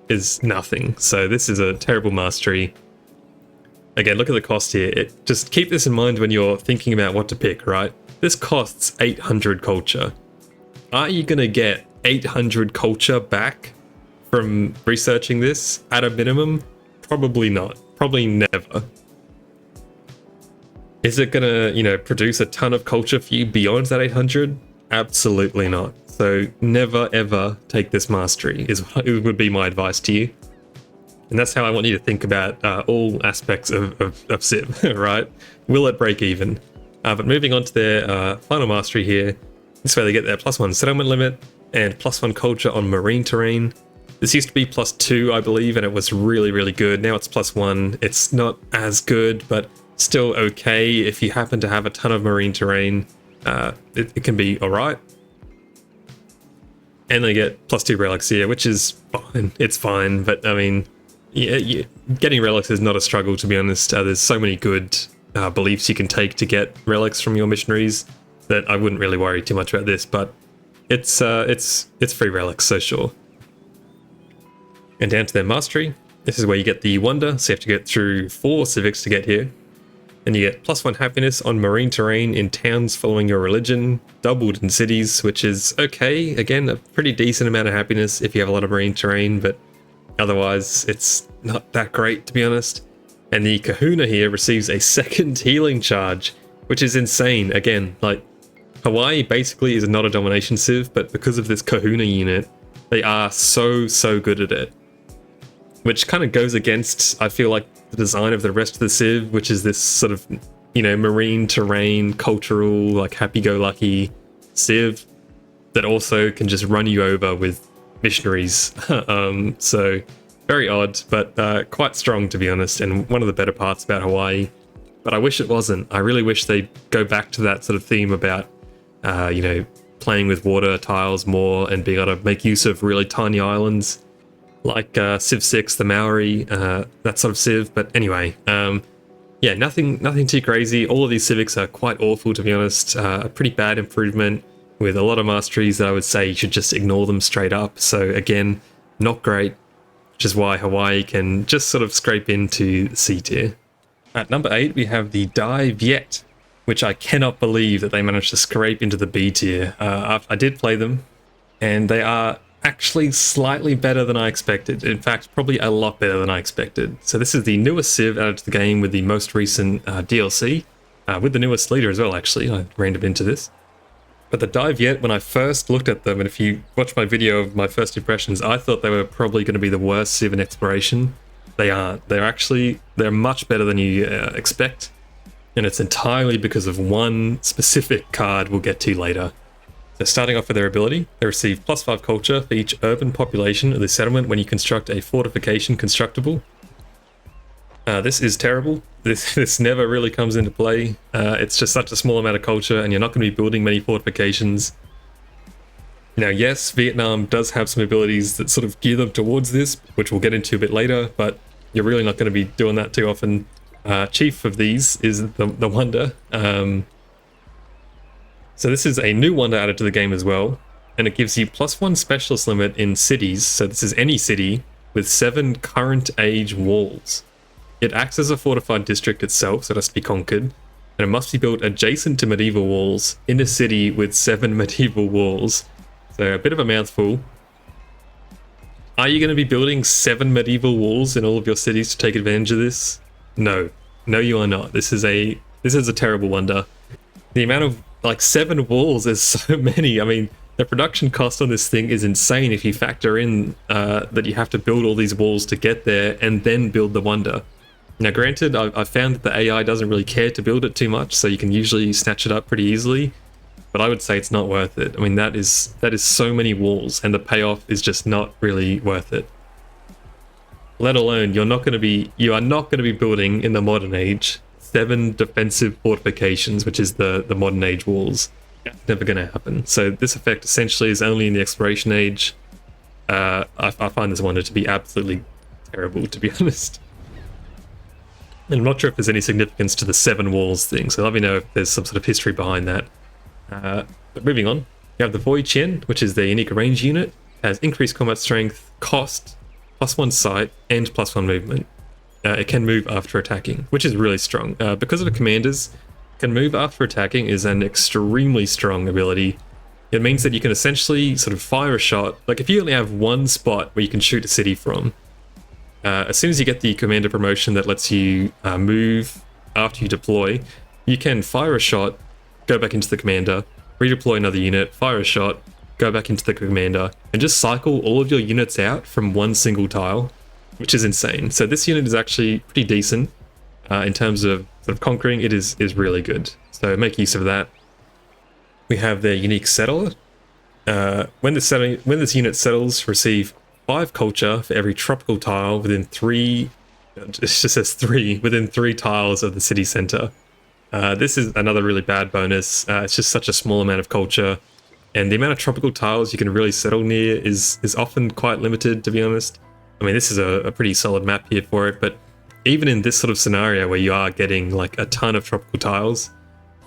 is nothing. So this is a terrible mastery. Again, look at the cost here. Just keep this in mind when you're thinking about what to pick, right? This costs 800 culture. Are you going to get 800 culture back from researching this at a minimum? Probably not. Probably never. Is it going to, produce a ton of culture for you beyond that 800? Absolutely not. So never ever take this mastery it would be my advice to you. And that's how I want you to think about all aspects of Civ, right? Will it break even? But moving on to their final mastery here, this way they get their +1 settlement limit and +1 culture on marine terrain. This used to be +2, I believe, and it was really, really good. Now it's +1. It's not as good, but still okay. If you happen to have a ton of marine terrain, it can be all right. and they get +2 relics here, which is fine. It's fine, but I mean, yeah, getting relics is not a struggle, to be honest. There's so many good beliefs you can take to get relics from your missionaries that I wouldn't really worry too much about this, but it's free relics, so sure. And down to their mastery. This is where you get the wonder, so you have to get through 4 civics to get here. And you get +1 happiness on marine terrain in towns following your religion, doubled in cities, which is okay. Again, a pretty decent amount of happiness if you have a lot of marine terrain, but otherwise it's not that great, to be honest. And the kahuna here receives a 2nd healing charge, which is insane. Again, like, Hawaii basically is not a domination civ, but because of this kahuna unit, they are so good at it. Which kind of goes against, I feel like, the design of the rest of the civ, which is this sort of, you know, marine terrain, cultural, like happy-go-lucky civ that also can just run you over with missionaries. So very odd, but quite strong, to be honest, and one of the better parts about Hawaii. But I wish it wasn't. I really wish they'd go back to that sort of theme about, you know, playing with water tiles more and being able to make use of really tiny islands. Like Civ 6, the Maori, that sort of civ. But anyway, yeah, nothing too crazy. All of these civics are quite awful, to be honest. A pretty bad improvement with a lot of masteries that I would say you should just ignore them straight up. So again, not great, which is why Hawaii can just sort of scrape into C tier. At number 8, we have the Đại Việt, which I cannot believe that they managed to scrape into the B tier. I did play them, and they are actually slightly better than I expected. In fact, probably a lot better than I expected. So this is the newest civ added to the game with the most recent DLC, with the newest leader as well, actually. I random into this. But the Đại Việt, when I first looked at them, and if you watch my video of my first impressions, I thought they were probably going to be the worst civ in exploration. They aren't. They're much better than you expect. And it's entirely because of one specific card we'll get to later. So starting off with their ability, they receive +5 culture for each urban population of the settlement when you construct a fortification constructible. This is terrible. This never really comes into play. It's just such a small amount of culture, and you're not going to be building many fortifications. Now, yes, Vietnam does have some abilities that sort of gear them towards this, which we'll get into a bit later, but you're really not going to be doing that too often. Chief of these is the Wonder. So this is a new wonder added to the game as well, and it gives you +1 specialist limit in cities, so this is any city, with 7 current age walls. It acts as a fortified district itself, so it has to be conquered, and it must be built adjacent to medieval walls in a city with 7 medieval walls. So a bit of a mouthful. Are you going to be building 7 medieval walls in all of your cities to take advantage of this? No. No, you are not. This is a terrible wonder. The amount of, like, 7 walls is so many. I mean, the production cost on this thing is insane if you factor in that you have to build all these walls to get there and then build the wonder. Now, granted, I found that the AI doesn't really care to build it too much, so you can usually snatch it up pretty easily, but I would say it's not worth it. I mean, that is so many walls, and the payoff is just not really worth it. Let alone, you are not going to be building in the modern age 7 defensive fortifications, which is the modern age walls. It's never going to happen. So this effect essentially is only in the exploration age. I find this wonder to be absolutely terrible, to be honest. And I'm not sure if there's any significance to the 7 walls thing, so let me know if there's some sort of history behind that. But moving on, you have the Void Chen, which is the unique range unit, has increased combat strength, cost, +1 sight, and +1 movement. It can move after attacking, which is really strong. Because of the commanders, can move after attacking is an extremely strong ability. It means that you can essentially sort of fire a shot. Like, if you only have one spot where you can shoot a city from, as soon as you get the commander promotion that lets you move after you deploy, you can fire a shot, go back into the commander, redeploy another unit, fire a shot, go back into the commander, and just cycle all of your units out from one single tile, which is insane. So this unit is actually pretty decent in terms of sort of conquering. It is really good. So make use of that. We have their unique settler. When this unit settles, receive 5 culture for every tropical tile within 3. It just says 3 within 3 tiles of the city center. This is another really bad bonus. It's just such a small amount of culture. And the amount of tropical tiles you can really settle near is often quite limited, to be honest. I mean, this is a pretty solid map here for it, but even in this sort of scenario where you are getting like a ton of tropical tiles,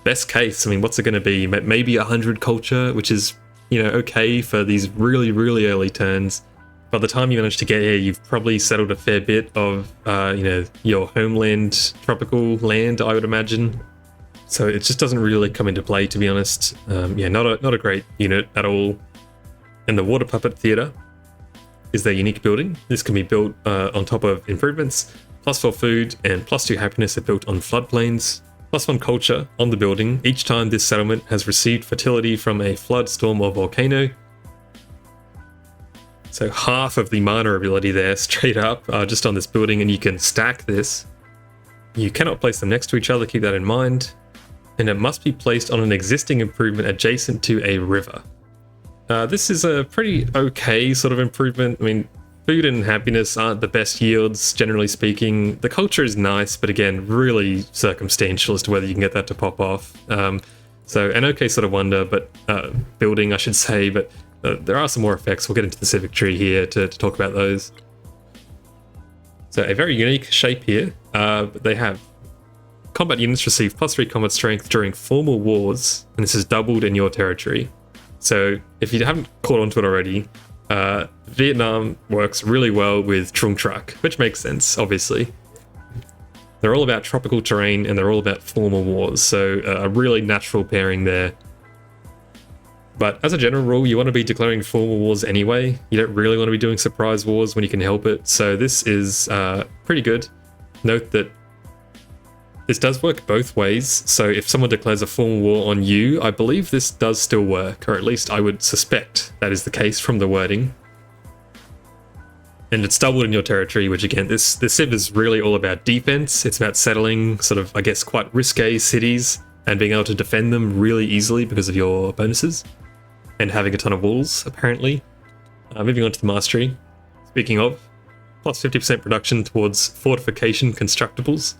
best case, I mean, what's it going to be? Maybe 100 culture, which is, okay for these really, really early turns. By the time you manage to get here, you've probably settled a fair bit of, your homeland, tropical land, I would imagine. So it just doesn't really come into play, to be honest. Not a great unit at all. And the Water Puppet Theatre is their unique building. This can be built on top of improvements. +4 food and +2 happiness are built on floodplains. +1 culture on the building each time this settlement has received fertility from a flood, storm, or volcano. So half of the mana ability there, straight up, just on this building, and you can stack this. You cannot place them next to each other, keep that in mind. And it must be placed on an existing improvement adjacent to a river. This is a pretty okay sort of improvement. I mean, food and happiness aren't the best yields, generally speaking. The culture is nice, but again, really circumstantial as to whether you can get that to pop off. So an okay sort of wonder, but building, I should say, but there are some more effects. We'll get into the civic tree here to talk about those. So a very unique shape here. They have combat units receive +3 combat strength during formal wars, and this is doubled in your territory. So if you haven't caught on to it already, Vietnam works really well with Trung Truck, which makes sense, obviously. They're all about tropical terrain and they're all about formal wars, so a really natural pairing there. But as a general rule, you want to be declaring formal wars anyway. You don't really want to be doing surprise wars when you can help it, so this is pretty good. Note that this does work both ways, so if someone declares a formal war on you, I believe this does still work, or at least I would suspect that is the case from the wording. And it's doubled in your territory, which again, this civ is really all about defense. It's about settling sort of, I guess, quite risque cities and being able to defend them really easily because of your bonuses. And having a ton of walls, apparently. Moving on to the mastery. Speaking of, +50% production towards fortification constructables.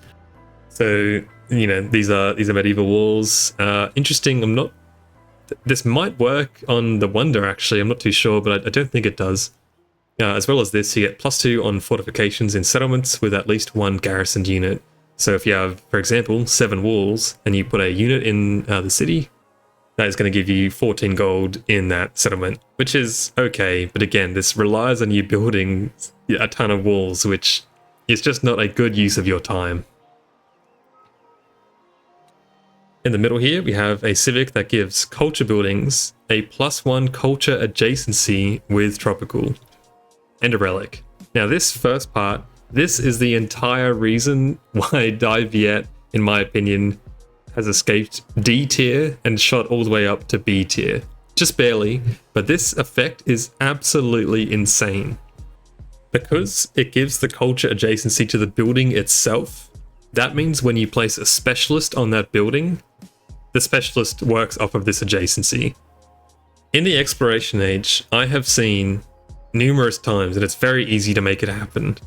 So, these are medieval walls. Interesting, this might work on the Wonder, actually. I'm not too sure, but I don't think it does. As well as this, you get +2 on fortifications in settlements with at least 1 garrisoned unit. So if you have, for example, 7 walls, and you put a unit in the city, that is going to give you 14 gold in that settlement, which is okay. But again, this relies on you building a ton of walls, which is just not a good use of your time. In the middle here, we have a civic that gives culture buildings a +1 culture adjacency with tropical, and a relic. Now this first part, this is the entire reason why Đại Việt, in my opinion, has escaped D tier and shot all the way up to B tier. Just barely, but this effect is absolutely insane. Because it gives the culture adjacency to the building itself, that means when you place a specialist on that building, the specialist works off of this adjacency. In the exploration age, I have seen numerous times, and it's very easy to make it happen.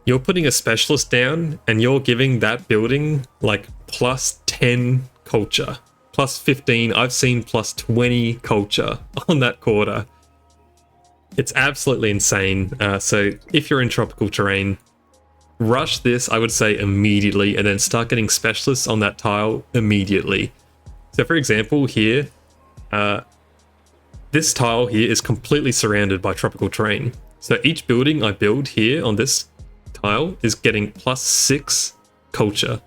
You're putting a specialist down and you're giving that building like +10 culture, +15. I've seen +20 culture on that quarter. It's absolutely insane. So if you're in tropical terrain, rush this, I would say, immediately, and then start getting specialists on that tile immediately. So for example, here, this tile here is completely surrounded by tropical terrain. So each building I build here on this tile is getting +6 culture.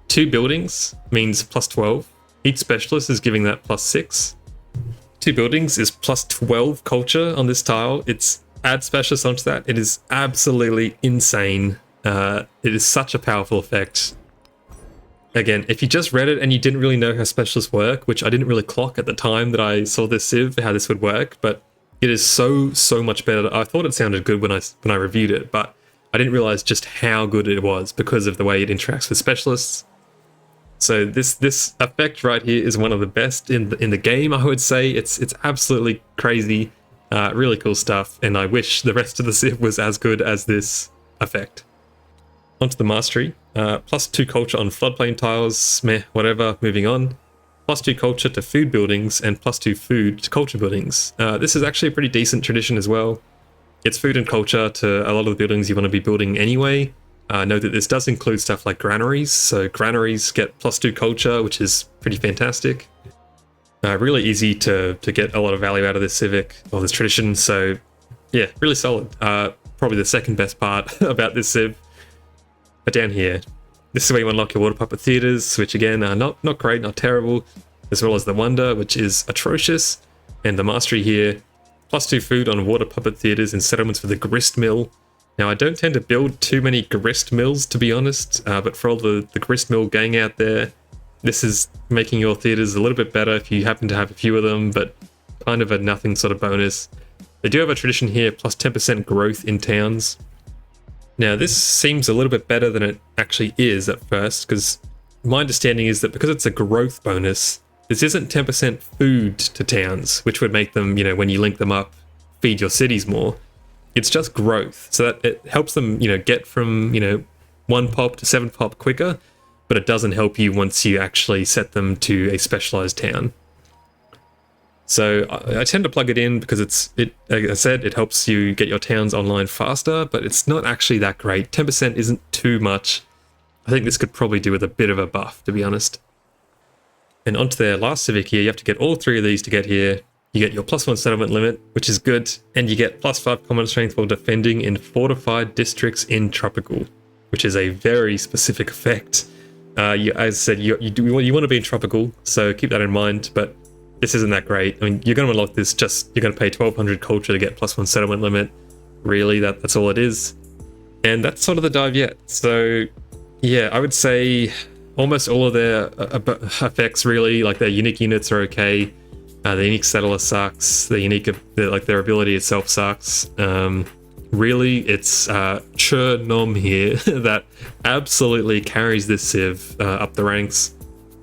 2 buildings means +12. Each specialist is giving that +6. 2 buildings is +12 culture on this tile. It's add specialists onto that. It is absolutely insane. It is such a powerful effect. Again, if you just read it and you didn't really know how specialists work, which I didn't really clock at the time that I saw this civ, how this would work, but it is so much better. I thought it sounded good when I reviewed it, but I didn't realize just how good it was because of the way it interacts with specialists. So this effect right here is one of the best in the game, I would say. It's absolutely crazy, really cool stuff, and I wish the rest of the civ was as good as this effect. Onto the mastery, +2 culture on floodplain tiles, meh, whatever, moving on. +2 culture to food buildings and +2 food to culture buildings. This is actually a pretty decent tradition as well. It's food and culture to a lot of the buildings you want to be building anyway. Note that this does include stuff like granaries, so granaries get +2 culture, which is pretty fantastic. Really easy to get a lot of value out of this civic, or this tradition, so yeah, really solid. Probably the second best part about this civ. But down here, this is where you unlock your water puppet theaters, which again are not great, not terrible, as well as the wonder, which is atrocious, and the mastery here, +2 food on water puppet theaters and settlements for the grist mill. Now, I don't tend to build too many grist mills, to be honest, but for all the grist mill gang out there, this is making your theaters a little bit better if you happen to have a few of them, but kind of a nothing sort of bonus. They do have a tradition here, plus 10% growth in towns. Now, this seems a little bit better than it actually is at first, because my understanding is that because it's a growth bonus, this isn't 10% food to towns, which would make them, when you link them up, feed your cities more. It's just growth, so that it helps them, get from, 1 pop to 7 pop quicker, but it doesn't help you once you actually set them to a specialized town. So I tend to plug it in because like I said, it helps you get your towns online faster, but it's not actually that great. 10% isn't too much. I think this could probably do with a bit of a buff, to be honest. And onto their last civic here, you have to get all 3 of these to get here. You get your +1 settlement limit, which is good, and you get +5 combat strength while defending in fortified districts in tropical, which is a very specific effect. As I said, you want to be in tropical, so keep that in mind, but this isn't that great. I mean, you're going to unlock this you're going to pay 1200 culture to get +1 settlement limit. Really, that's all it is. And that's sort of the dive yet. So yeah, I would say almost all of their effects really, like their unique units are okay. The unique settler sucks. Their ability itself sucks. Really, it's Nom here that absolutely carries this civ up the ranks.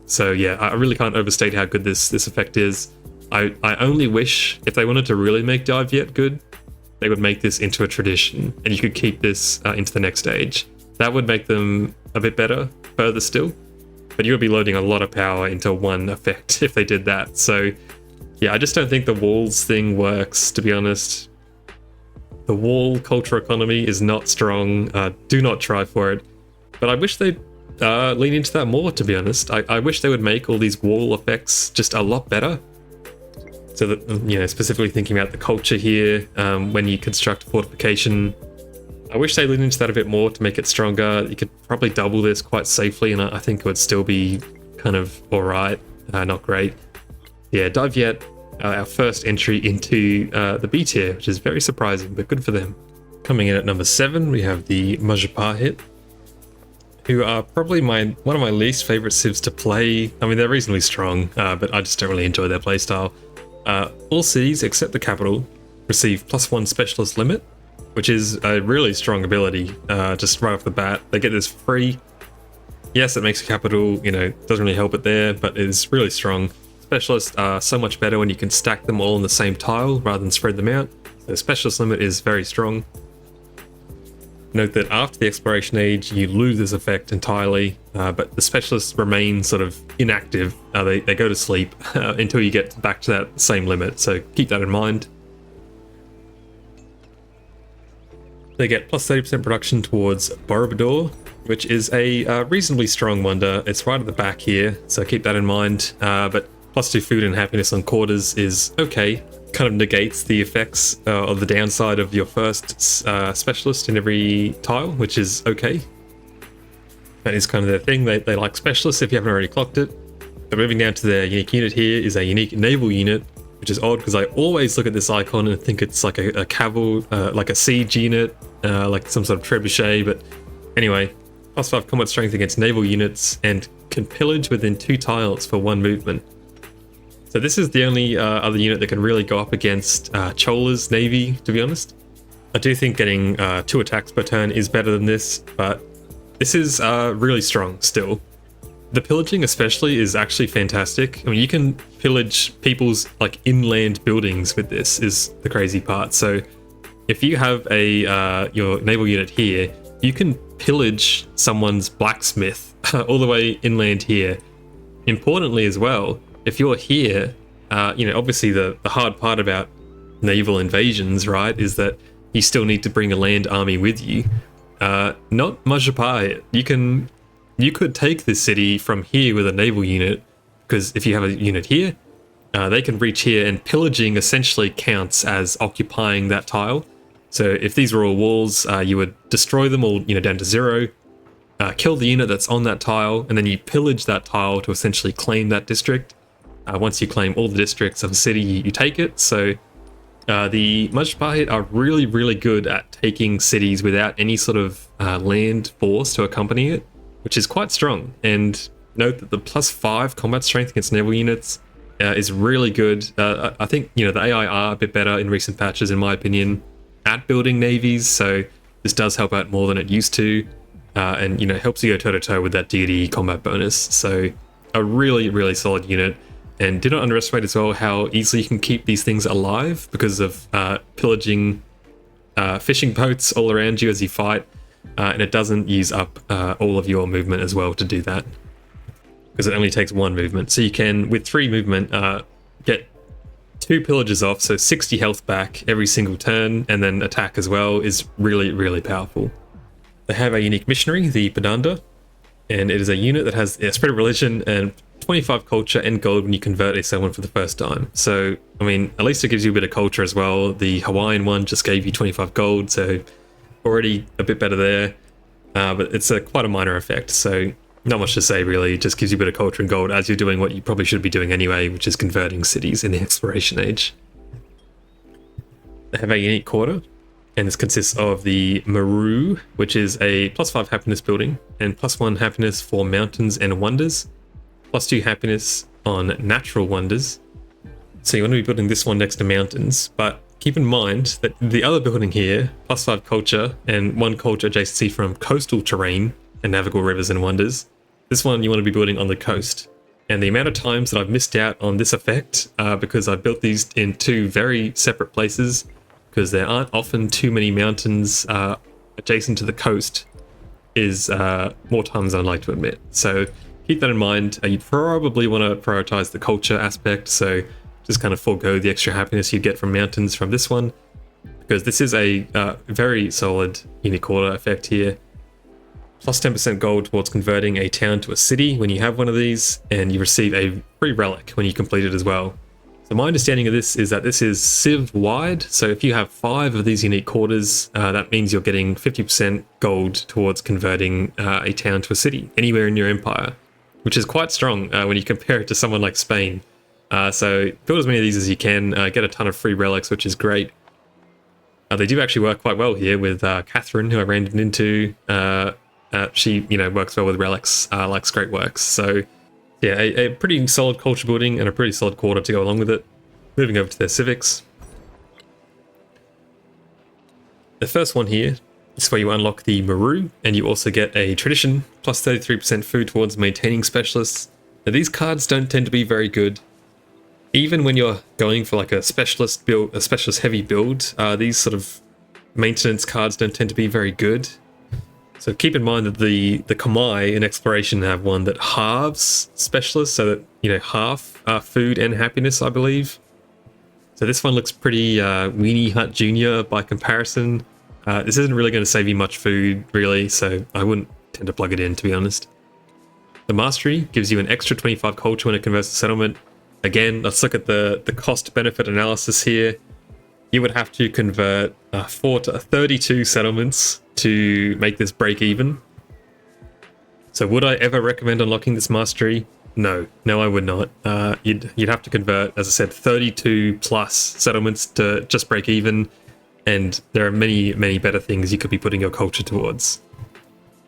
So yeah, I really can't overstate how good this effect is. I only wish, if they wanted to really make Dive Yet good, they would make this into a tradition, and you could keep this into the next stage. That would make them a bit better, further still. But you would be loading a lot of power into one effect if they did that. So yeah, I just don't think the walls thing works, to be honest. The wall culture economy is not strong. Do not try for it. But I wish they'd lean into that more, to be honest. I wish they would make all these wall effects just a lot better. So that, specifically thinking about the culture here, when you construct a fortification, I wish they leaned into that a bit more to make it stronger. You could probably double this quite safely, and I think it would still be kind of alright, not great. Yeah, Dive Yet, our first entry into the B tier, which is very surprising, but good for them. Coming in at number 7, we have the Majapahit, who are probably one of my least favorite civs to play. I mean, they're reasonably strong, but I just don't really enjoy their playstyle. All cities except the capital receive +1 specialist limit, which is a really strong ability, just right off the bat. They get this free. Yes, it makes a capital, doesn't really help it there, but it is really strong. Specialists are so much better when you can stack them all on the same tile rather than spread them out. So the specialist limit is very strong. Note that after the exploration age, you lose this effect entirely, but the specialists remain sort of inactive. They go to sleep until you get back to that same limit, so keep that in mind. They get +30% production towards Borobudur, which is a reasonably strong wonder. It's right at the back here, so keep that in mind. But +2 food and happiness on quarters is okay. Kind of negates the effects of the downside of your first specialist in every tile, which is okay. That is kind of their thing. They like specialists if you haven't already clocked it. But moving down to their unique unit here is a unique naval unit, which is odd because I always look at this icon and think it's like a cavalry, like a siege unit, like some sort of trebuchet. But anyway, +5 combat strength against naval units and can pillage within 2 tiles for 1 movement. So this is the only other unit that can really go up against Chola's navy, to be honest. I do think getting 2 attacks per turn is better than this, but this is really strong still. The pillaging especially is actually fantastic. I mean, you can pillage people's inland buildings with this, is the crazy part. So if you have your naval unit here, you can pillage someone's blacksmith all the way inland here. Importantly as well, if you're here, obviously the hard part about naval invasions, right, is that you still need to bring a land army with you. Not Majapahit. You could take this city from here with a naval unit, because if you have a unit here, they can reach here, and pillaging essentially counts as occupying that tile. So if these were all walls, you would destroy them all, down to 0, kill the unit that's on that tile, and then you pillage that tile to essentially claim that district. Once you claim all the districts of the city, you take it. So the Majapahit are really, really good at taking cities without any sort of land force to accompany it, which is quite strong. And note that the +5 combat strength against naval units is really good. I think, the AI are a bit better in recent patches, in my opinion, at building navies. So this does help out more than it used to. And, helps you go toe-to-toe with that deity combat bonus. So a really, really solid unit. And do not underestimate as well how easily you can keep these things alive because of pillaging fishing boats all around you as you fight. And it doesn't use up all of your movement as well to do that, because it only takes 1 movement. So you can, with 3 movement, get 2 pillages off, so 60 health back every single turn, and then attack as well is really, really powerful. They have a unique missionary, the Padanda, and it is a unit that has a spread of religion and 25 culture and gold when you convert a settlement for the first time. So, at least it gives you a bit of culture as well. The Hawaiian one just gave you 25 gold, so already a bit better there. But it's quite a minor effect, so not much to say really. It just gives you a bit of culture and gold as you're doing what you probably should be doing anyway, which is converting cities in the exploration age. They have a unique quarter, and this consists of the Maru, which is a +5 happiness building, and +1 happiness for mountains and wonders, +2 happiness on natural wonders. So you want to be building this one next to mountains, but keep in mind that the other building here, +5 culture and 1 culture adjacency from coastal terrain and navigable rivers and wonders. This one you want to be building on the coast. And the amount of times that I've missed out on this effect because I built these in 2 very separate places, because there aren't often too many mountains adjacent to the coast, is more times than I'd like to admit. So keep that in mind. You probably want to prioritize the culture aspect, so just kind of forego the extra happiness you get from mountains from this one, because this is a very solid unique order effect here. +10% gold towards converting a town to a city when you have one of these, and you receive a free relic when you complete it as well. So my understanding of this is that this is civ wide, so if you have 5 of these unique quarters, that means you're getting 50% gold towards converting a town to a city anywhere in your empire, which is quite strong when you compare it to someone like Spain. So build as many of these as you can, get a ton of free relics, which is great. They do actually work quite well here with Catherine, who I ran into. She, works well with relics, likes great works. So yeah, a pretty solid culture building and a pretty solid quarter to go along with it. Moving over to their civics. The first one here is where you unlock the Maru, and you also get a tradition, +33% food towards maintaining specialists. Now these cards don't tend to be very good. Even when you're going for like a specialist build, a specialist heavy build, these sort of maintenance cards don't tend to be very good. So keep in mind that the Kamai in exploration have one that halves specialists, so that, half food and happiness, I believe. So this one looks pretty Weenie Hut Junior by comparison. This isn't really going to save you much food, really, so I wouldn't tend to plug it in, to be honest. The Mastery gives you an extra 25 culture when it converts to settlement. Again, let's look at the cost-benefit analysis here. You would have to convert 4 to 32 settlements to make this break even. So would I ever recommend unlocking this mastery? No, I would not. You'd have to convert, as I said, 32 plus settlements to just break even, and there are many, many better things you could be putting your culture towards.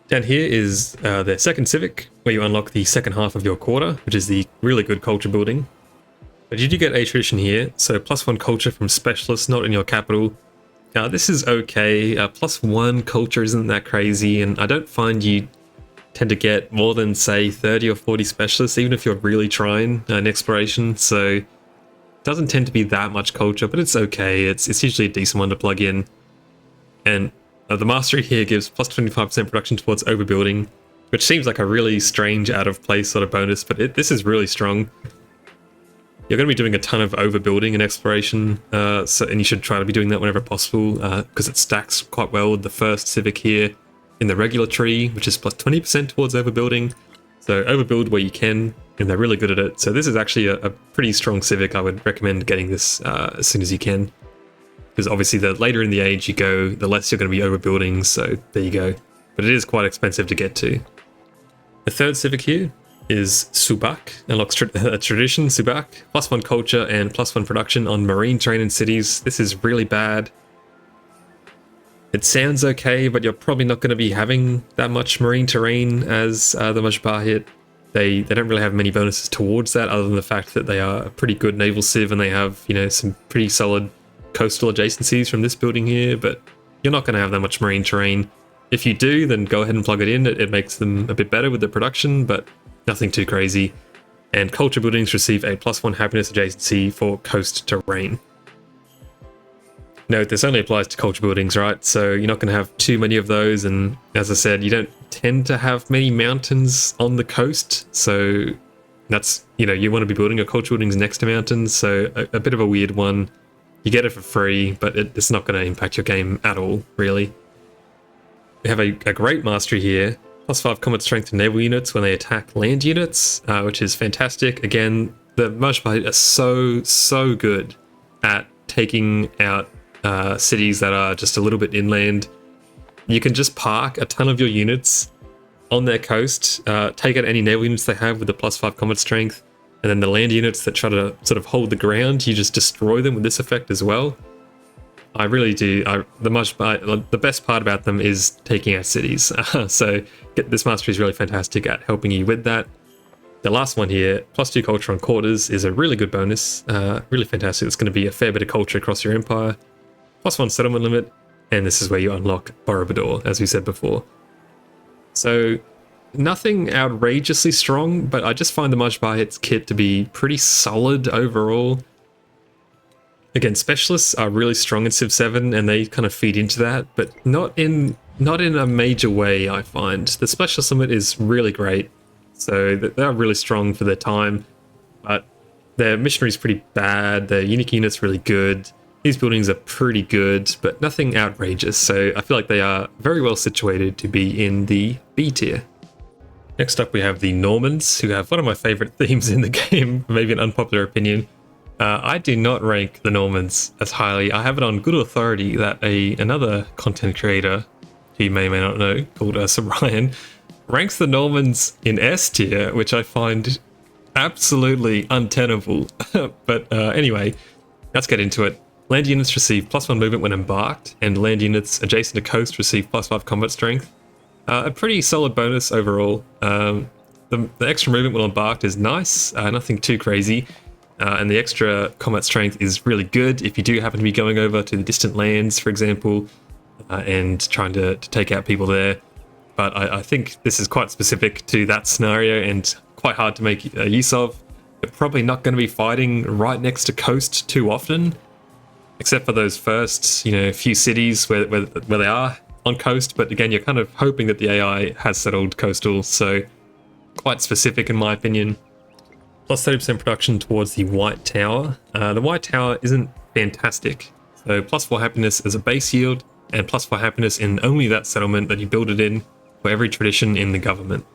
Down here is their second civic, where you unlock the second half of your quarter, which is the really good culture building. But you do get a tradition here, so +1 culture from specialists not in your capital. Now this is okay, +1 culture isn't that crazy, and I don't find you tend to get more than, say, 30 or 40 specialists, even if you're really trying in exploration, so it doesn't tend to be that much culture, but it's okay. It's usually a decent one to plug in. And the mastery here gives +25% production towards overbuilding, which seems like a really strange out of place sort of bonus, but this is really strong. You're going to be doing a ton of overbuilding and exploration, and you should try to be doing that whenever possible, because it stacks quite well with the first civic here in the regular tree, which is plus 20% towards overbuilding. So overbuild where you can, and they're really good at it. So this is actually a pretty strong civic. I would recommend getting this as soon as you can, because obviously the later in the age you go, the less you're going to be overbuilding, so there you go. But it is quite expensive to get to. The third civic here is Subak, unlocks a tradition, Subak, +1 culture and +1 production on marine terrain in cities. This is really bad. It sounds okay, but you're probably not going to be having that much marine terrain as the Majapahit. They don't really have many bonuses towards that, other than the fact that they are a pretty good naval civ and they have, you know, some pretty solid coastal adjacencies from this building here, but you're not going to have that much marine terrain. If you do, then go ahead and plug it in. It makes them a bit better with the production, but nothing too crazy. And culture buildings receive a +1 happiness adjacency for coast terrain. Note, this only applies to culture buildings, right? So you're not going to have too many of those, and as I said, you don't tend to have many mountains on the coast, so that's, you know, you want to be building your culture buildings next to mountains, so a bit of a weird one. You get it for free, but it's not going to impact your game at all, really. We have a great mastery here. +5 combat strength to naval units when they attack land units, which is fantastic. Again, the Majapahit are so good at taking out cities that are just a little bit inland. You can just park a ton of your units on their coast, take out any naval units they have with the +5 combat strength, and then the land units that try to sort of hold the ground, you just destroy them with this effect as well. I really do. The best part about them is taking out cities. So this mastery is really fantastic at helping you with that. The last one here, +2 culture on quarters, is a really good bonus. Really fantastic. It's going to be a fair bit of culture across your empire. +1 settlement limit, and this is where you unlock Borobudur, as we said before. So nothing outrageously strong, but I just find the Majapahit's kit to be pretty solid overall. Again, specialists are really strong in Civ 7, and they kind of feed into that, but not in a major way, I find. The specialist limit is really great, so they're really strong for their time, but their missionary is pretty bad, their unique unit's really good, these buildings are pretty good, but nothing outrageous, so I feel like they are very well situated to be in the B tier. Next up we have the Normans, who have one of my favourite themes in the game, maybe an unpopular opinion. I do not rank the Normans as highly. I have it on good authority that another content creator, who you may or may not know, called Sir Ryan, ranks the Normans in S tier, which I find absolutely untenable. But anyway, let's get into it. Land units receive +1 movement when embarked, and land units adjacent to coast receive +5 combat strength. A pretty solid bonus overall. The extra movement when embarked is nice, nothing too crazy. And the extra combat strength is really good if you do happen to be going over to the distant lands, for example, and trying to take out people there. But I think this is quite specific to that scenario and quite hard to make use of. You're probably not going to be fighting right next to coast too often, except for those first, few cities where they are on coast. But again, you're kind of hoping that the AI has settled coastal, so quite specific in my opinion. Plus 30% production towards the White Tower. The White Tower isn't fantastic. So +4 happiness as a base yield, and +4 happiness in only that settlement that you build it in for every tradition in the government.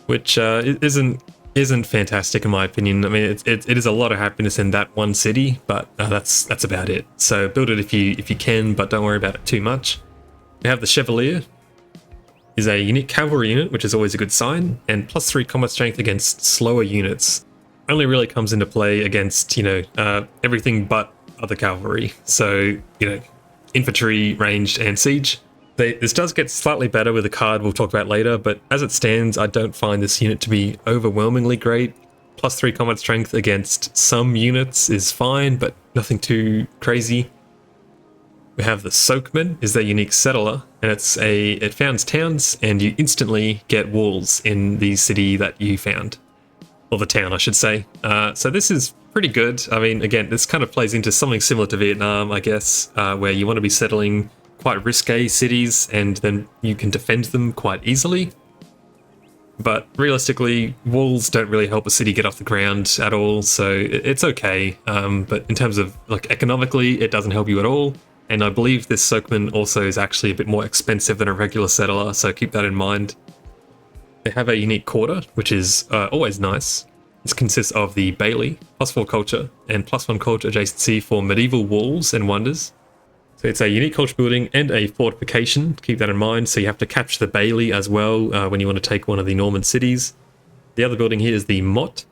Which isn't fantastic in my opinion. I mean, it is a lot of happiness in that one city, but that's about it. So build it if you can, but don't worry about it too much. We have the Chevalier. Is a unique cavalry unit, which is always a good sign, and +3 combat strength against slower units. Only really comes into play against, everything but other cavalry. So, infantry, ranged, and siege. This does get slightly better with a card we'll talk about later, but as it stands, I don't find this unit to be overwhelmingly great. +3 combat strength against some units is fine, but nothing too crazy. We have the Soakman, is their unique settler, and it founds towns, and you instantly get walls in the city that you found. Or the town, I should say. So this is pretty good. I mean, again, this kind of plays into something similar to Vietnam, I guess, where you want to be settling quite risque cities, and then you can defend them quite easily. But realistically, walls don't really help a city get off the ground at all, so it's okay. But in terms of like economically, it doesn't help you at all. And I believe this Sokeman also is actually a bit more expensive than a regular settler, so keep that in mind. They have a unique quarter, which is always nice. This consists of the Bailey, +4 culture, and +1 culture adjacency for medieval walls and wonders. So it's a unique culture building and a fortification, keep that in mind. So you have to capture the Bailey as well when you want to take one of the Norman cities. The other building here is the Mott,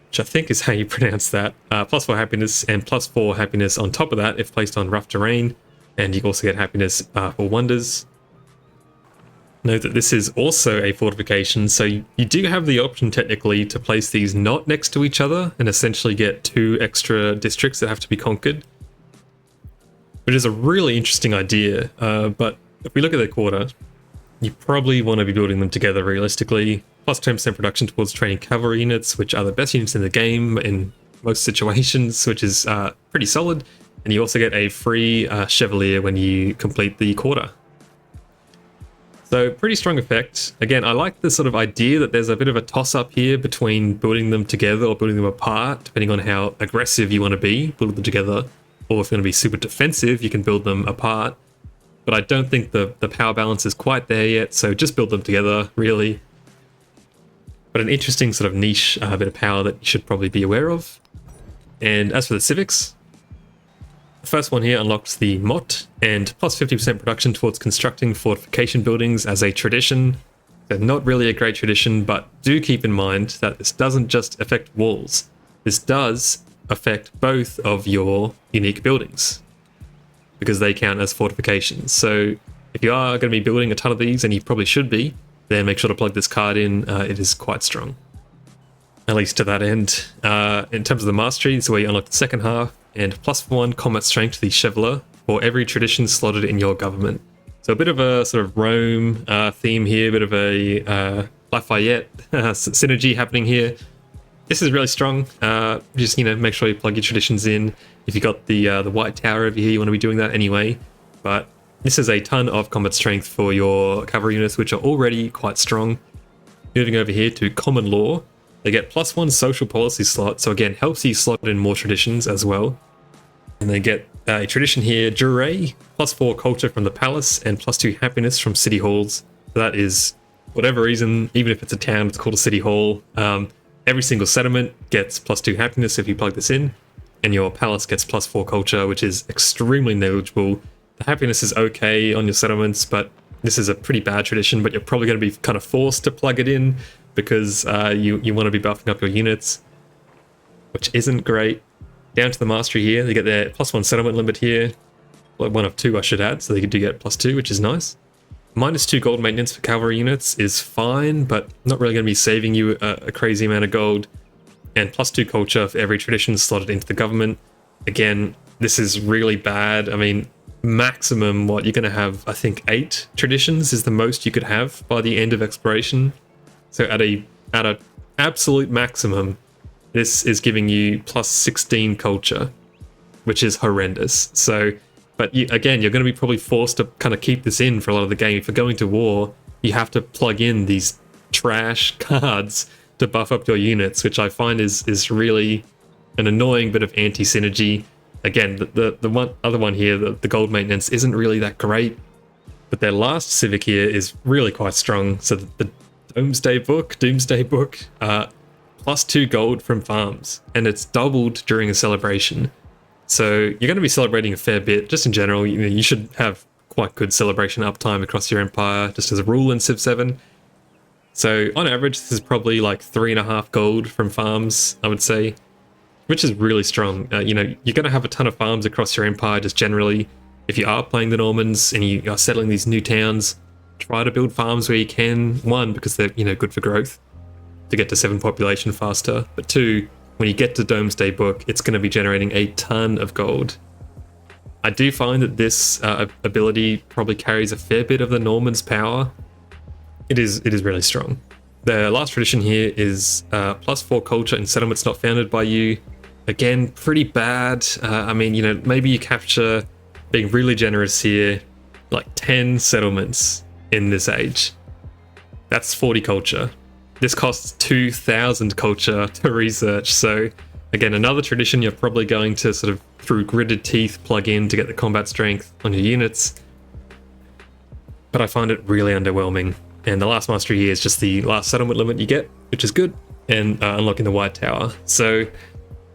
which I think is how you pronounce that. +4 happiness and +4 happiness on top of that if placed on rough terrain. And you also get happiness for wonders. Note that this is also a fortification, so you do have the option technically to place these not next to each other and essentially get 2 extra districts that have to be conquered, which is a really interesting idea. But if we look at their quarter, you probably want to be building them together realistically. Plus 10% production towards training cavalry units, which are the best units in the game in most situations, which is pretty solid. And you also get a free Chevalier when you complete the quarter. So pretty strong effect. Again, I like the sort of idea that there's a bit of a toss-up here between building them together or building them apart, depending on how aggressive you want to be, build them together. Or if you're going to be super defensive, you can build them apart. But I don't think the power balance is quite there yet, so just build them together, really. But an interesting sort of niche bit of power that you should probably be aware of. And as for the civics, the first one here unlocks the Mott and plus 50% production towards constructing fortification buildings as a tradition. They're not really a great tradition, but do keep in mind that this doesn't just affect walls. This does affect both of your unique buildings because they count as fortifications. So if you are going to be building a ton of these, and you probably should be, then make sure to plug this card in. It is quite strong, at least to that end. In terms of the mastery, this is where you unlock the second half and +1 combat strength to the Chevalier for every tradition slotted in your government. So a bit of a sort of Rome theme here, a bit of a Lafayette synergy happening here. This is really strong. Just, make sure you plug your traditions in. If you got the White Tower over here, you want to be doing that anyway. But this is a ton of combat strength for your cavalry units, which are already quite strong. Moving over here to common law, they get +1 social policy slot. So again, helps you slot in more traditions as well. And they get a tradition here, Jure, +4 culture from the palace and +2 happiness from city halls. So that is, whatever reason, even if it's a town, it's called a city hall. Every single settlement gets +2 happiness if you plug this in, and your palace gets +4 culture, which is extremely negligible. The happiness is okay on your settlements, but this is a pretty bad tradition, but you're probably going to be kind of forced to plug it in because you want to be buffing up your units, which isn't great. Down to the mastery here, they get their +1 settlement limit here. Well, 1 of 2 I should add, so they do get +2, which is nice. -2 gold maintenance for cavalry units is fine, but not really going to be saving you a crazy amount of gold. And +2 culture for every tradition slotted into the government. Again, this is really bad. I mean, maximum, what, you're going to have, I think, 8 traditions is the most you could have by the end of exploration. So at a absolute maximum, this is giving you +16 culture, which is horrendous. So, but again, you're going to be probably forced to kind of keep this in for a lot of the game. If you're going to war, you have to plug in these trash cards to buff up your units, which I find is really an annoying bit of anti-synergy. Again, the other one here, the gold maintenance, isn't really that great, but their last civic here is really quite strong. So the Doomsday Book, +2 gold from farms, and it's doubled during a celebration. So you're going to be celebrating a fair bit. Just in general, you should have quite good celebration uptime across your empire, just as a rule in Civ 7. So on average, this is probably like 3.5 gold from farms, I would say, which is really strong. You're going to have a ton of farms across your empire just generally. If you are playing the Normans and you are settling these new towns, try to build farms where you can. 1, because they're good for growth, to get to 7 population faster. But 2, when you get to Doomsday Book, it's going to be generating a ton of gold. I do find that this ability probably carries a fair bit of the Normans' power. It is really strong. The last tradition here is +4 culture in settlements not founded by you. Again, pretty bad. I mean, maybe you capture, being really generous here, like 10 settlements in this age. That's 40 culture. This costs 2,000 culture to research. So again, another tradition you're probably going to sort of through gritted teeth plug in to get the combat strength on your units. But I find it really underwhelming. And the last mastery here is just the last settlement limit you get, which is good, and unlocking the White Tower. So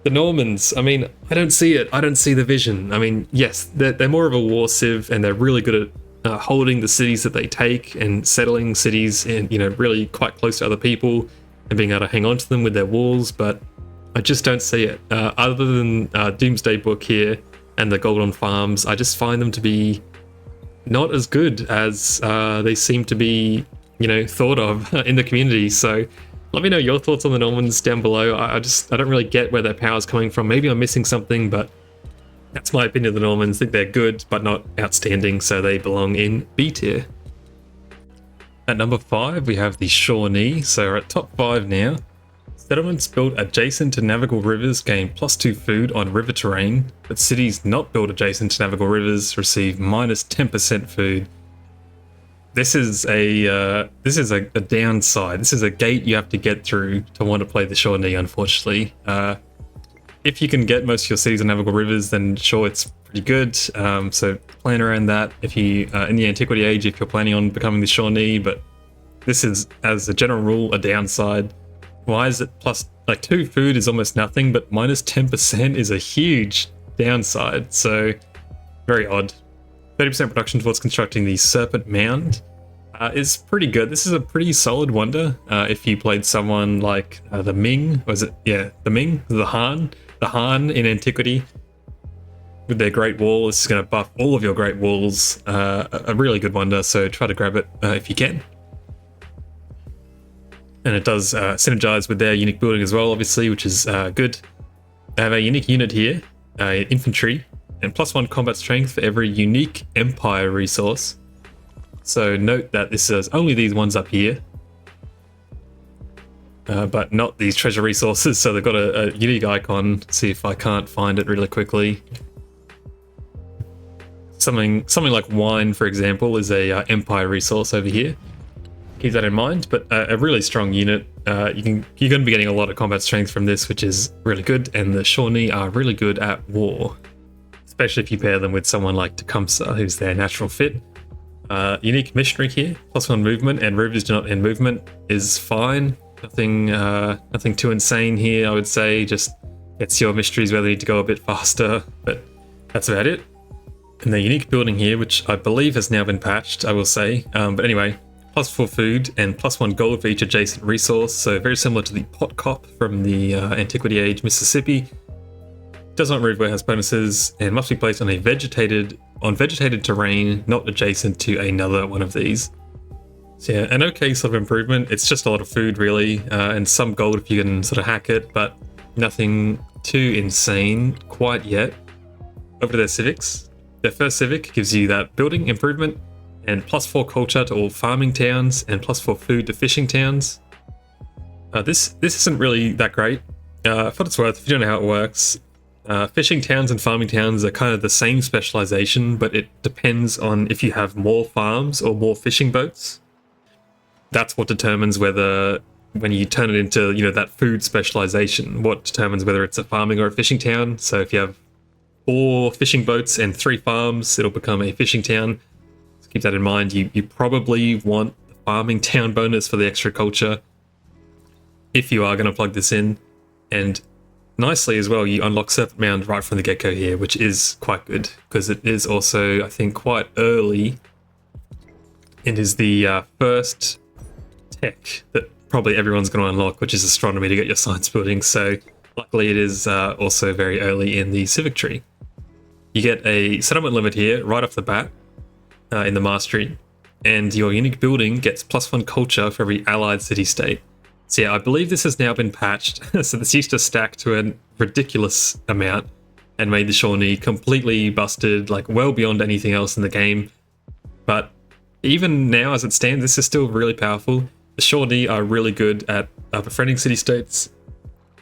the Normans, I mean, I don't see it. I don't see the vision. I mean, yes, they're more of a war civ, and they're really good at holding the cities that they take and settling cities and, you know, really quite close to other people and being able to hang on to them with their walls. But I just don't see it. Other than Doomsday Book here and the Golden Farms, I just find them to be not as good as they seem to be, you know, thought of in the community. So let me know your thoughts on the Normans down below. I don't really get where their power's coming from. Maybe I'm missing something, but that's my opinion of the Normans. I think they're good, but not outstanding, so they belong in B tier. At number 5, we have the Shawnee. So we're at top 5 now. Settlements built adjacent to navigable rivers gain +2 food on river terrain, but cities not built adjacent to navigable rivers receive -10% food. This is a downside. This is a gate you have to get through to want to play the Shawnee, unfortunately. If you can get most of your cities on navigable rivers, then sure, it's pretty good. So plan around that. If you in the Antiquity Age, if you're planning on becoming the Shawnee, but this is, as a general rule, a downside. Why is it plus, like, 2 food is almost nothing, but -10% is a huge downside. So very odd. 30% production towards constructing the Serpent Mound is pretty good. This is a pretty solid wonder. If you played someone like the Ming, was it? Yeah, the Ming, the Han in Antiquity with their Great Wall. This is going to buff all of your Great Walls. A really good wonder. So try to grab it if you can. And it does synergize with their unique building as well, obviously, which is good. I have a unique unit here, infantry, and +1 combat strength for every unique empire resource. So note that this is only these ones up here, but not these treasure resources. So they've got a unique icon. See if I can't find it really quickly. Something like wine, for example, is a empire resource over here. Keep that in mind, but a really strong unit. You're going to be getting a lot of combat strength from this, which is really good, and the Shawnee are really good at war, especially if you pair them with someone like Tecumseh, who's their natural fit. Unique missionary here, +1 movement, and rivers do not end movement is fine. Nothing too insane here, I would say. Just gets your mysteries where they need to go a bit faster, but that's about it. And the unique building here, which I believe has now been patched, I will say. But anyway, +4 food and +1 gold for each adjacent resource. So very similar to the pot cop from the Antiquity Age Mississippi. Does not remove warehouse bonuses and must be placed on vegetated terrain, not adjacent to another one of these. So yeah, an okay sort of improvement. It's just a lot of food really, and some gold if you can sort of hack it, but nothing too insane quite yet. Over to their civics. Their first civic gives you that building improvement and +4 culture to all farming towns and +4 food to fishing towns. This isn't really that great. For what it's worth, if you don't know how it works, fishing towns and farming towns are kind of the same specialization, but it depends on if you have more farms or more fishing boats. That's what determines whether, when you turn it into, you know, that food specialization, what determines whether it's a farming or a fishing town. So if you have 4 fishing boats and 3 farms, it'll become a fishing town. So keep that in mind. You probably want the farming town bonus for the extra culture if you are going to plug this in. And nicely as well, you unlock Serpent Mound right from the get-go here, which is quite good because it is also, I think, quite early. It is the first tech that probably everyone's going to unlock, which is astronomy to get your science building. So luckily it is also very early in the civic tree. You get a settlement limit here right off the bat in the mastery, and your unique building gets +1 culture for every allied city-state. So yeah, I believe this has now been patched. So this used to stack to a ridiculous amount and made the Shawnee completely busted, like well beyond anything else in the game. But even now as it stands, this is still really powerful. The Shawnee are really good at befriending city-states.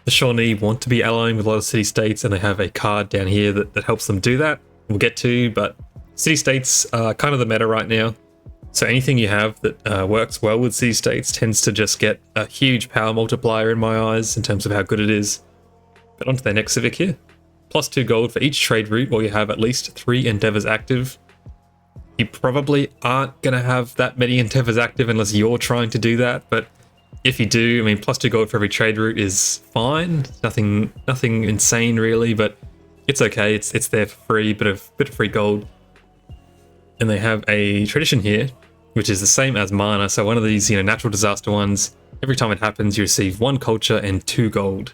The Shawnee want to be allying with a lot of city-states, and they have a card down here that helps them do that. We'll get to, but city-states are kind of the meta right now. So anything you have that works well with city-states tends to just get a huge power multiplier in my eyes in terms of how good it is. But onto their next civic here. +2 gold for each trade route while you have at least 3 endeavors active. You probably aren't going to have that many endeavors active unless you're trying to do that, but if you do, I mean, +2 gold for every trade route is fine. Nothing insane really, but it's okay. It's there for free, bit of free gold. And they have a tradition here, which is the same as mana. So one of these, natural disaster ones, every time it happens, you receive 1 culture and 2 gold.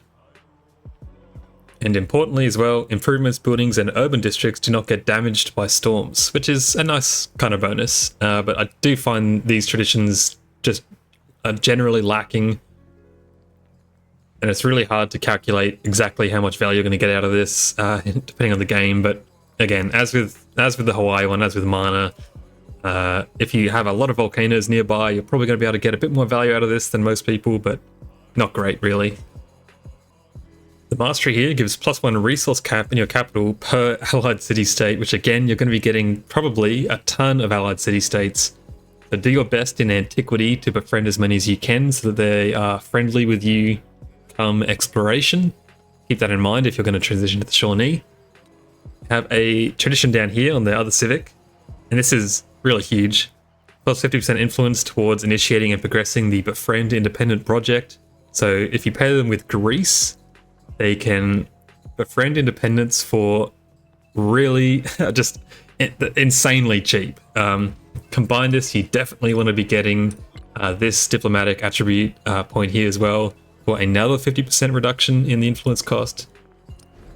And importantly as well, improvements, buildings, and urban districts do not get damaged by storms, which is a nice kind of bonus. But I do find these traditions just are generally lacking. And it's really hard to calculate exactly how much value you're going to get out of this, depending on the game. But again, as with the Hawaii one, as with mana, if you have a lot of volcanoes nearby, you're probably going to be able to get a bit more value out of this than most people, but not great really. The mastery here gives +1 resource cap in your capital per allied city-state, which again, you're going to be getting probably a ton of allied city-states. So do your best in antiquity to befriend as many as you can so that they are friendly with you come exploration. Keep that in mind if you're going to transition to the Shawnee. Have a tradition down here on the other civic, and this is really huge. +50% influence towards initiating and progressing the Befriend Independent project. So if you pair them with Greece, they can befriend independence for really just insanely cheap. Combine this, you definitely want to be getting this diplomatic attribute point here as well for another 50% reduction in the influence cost.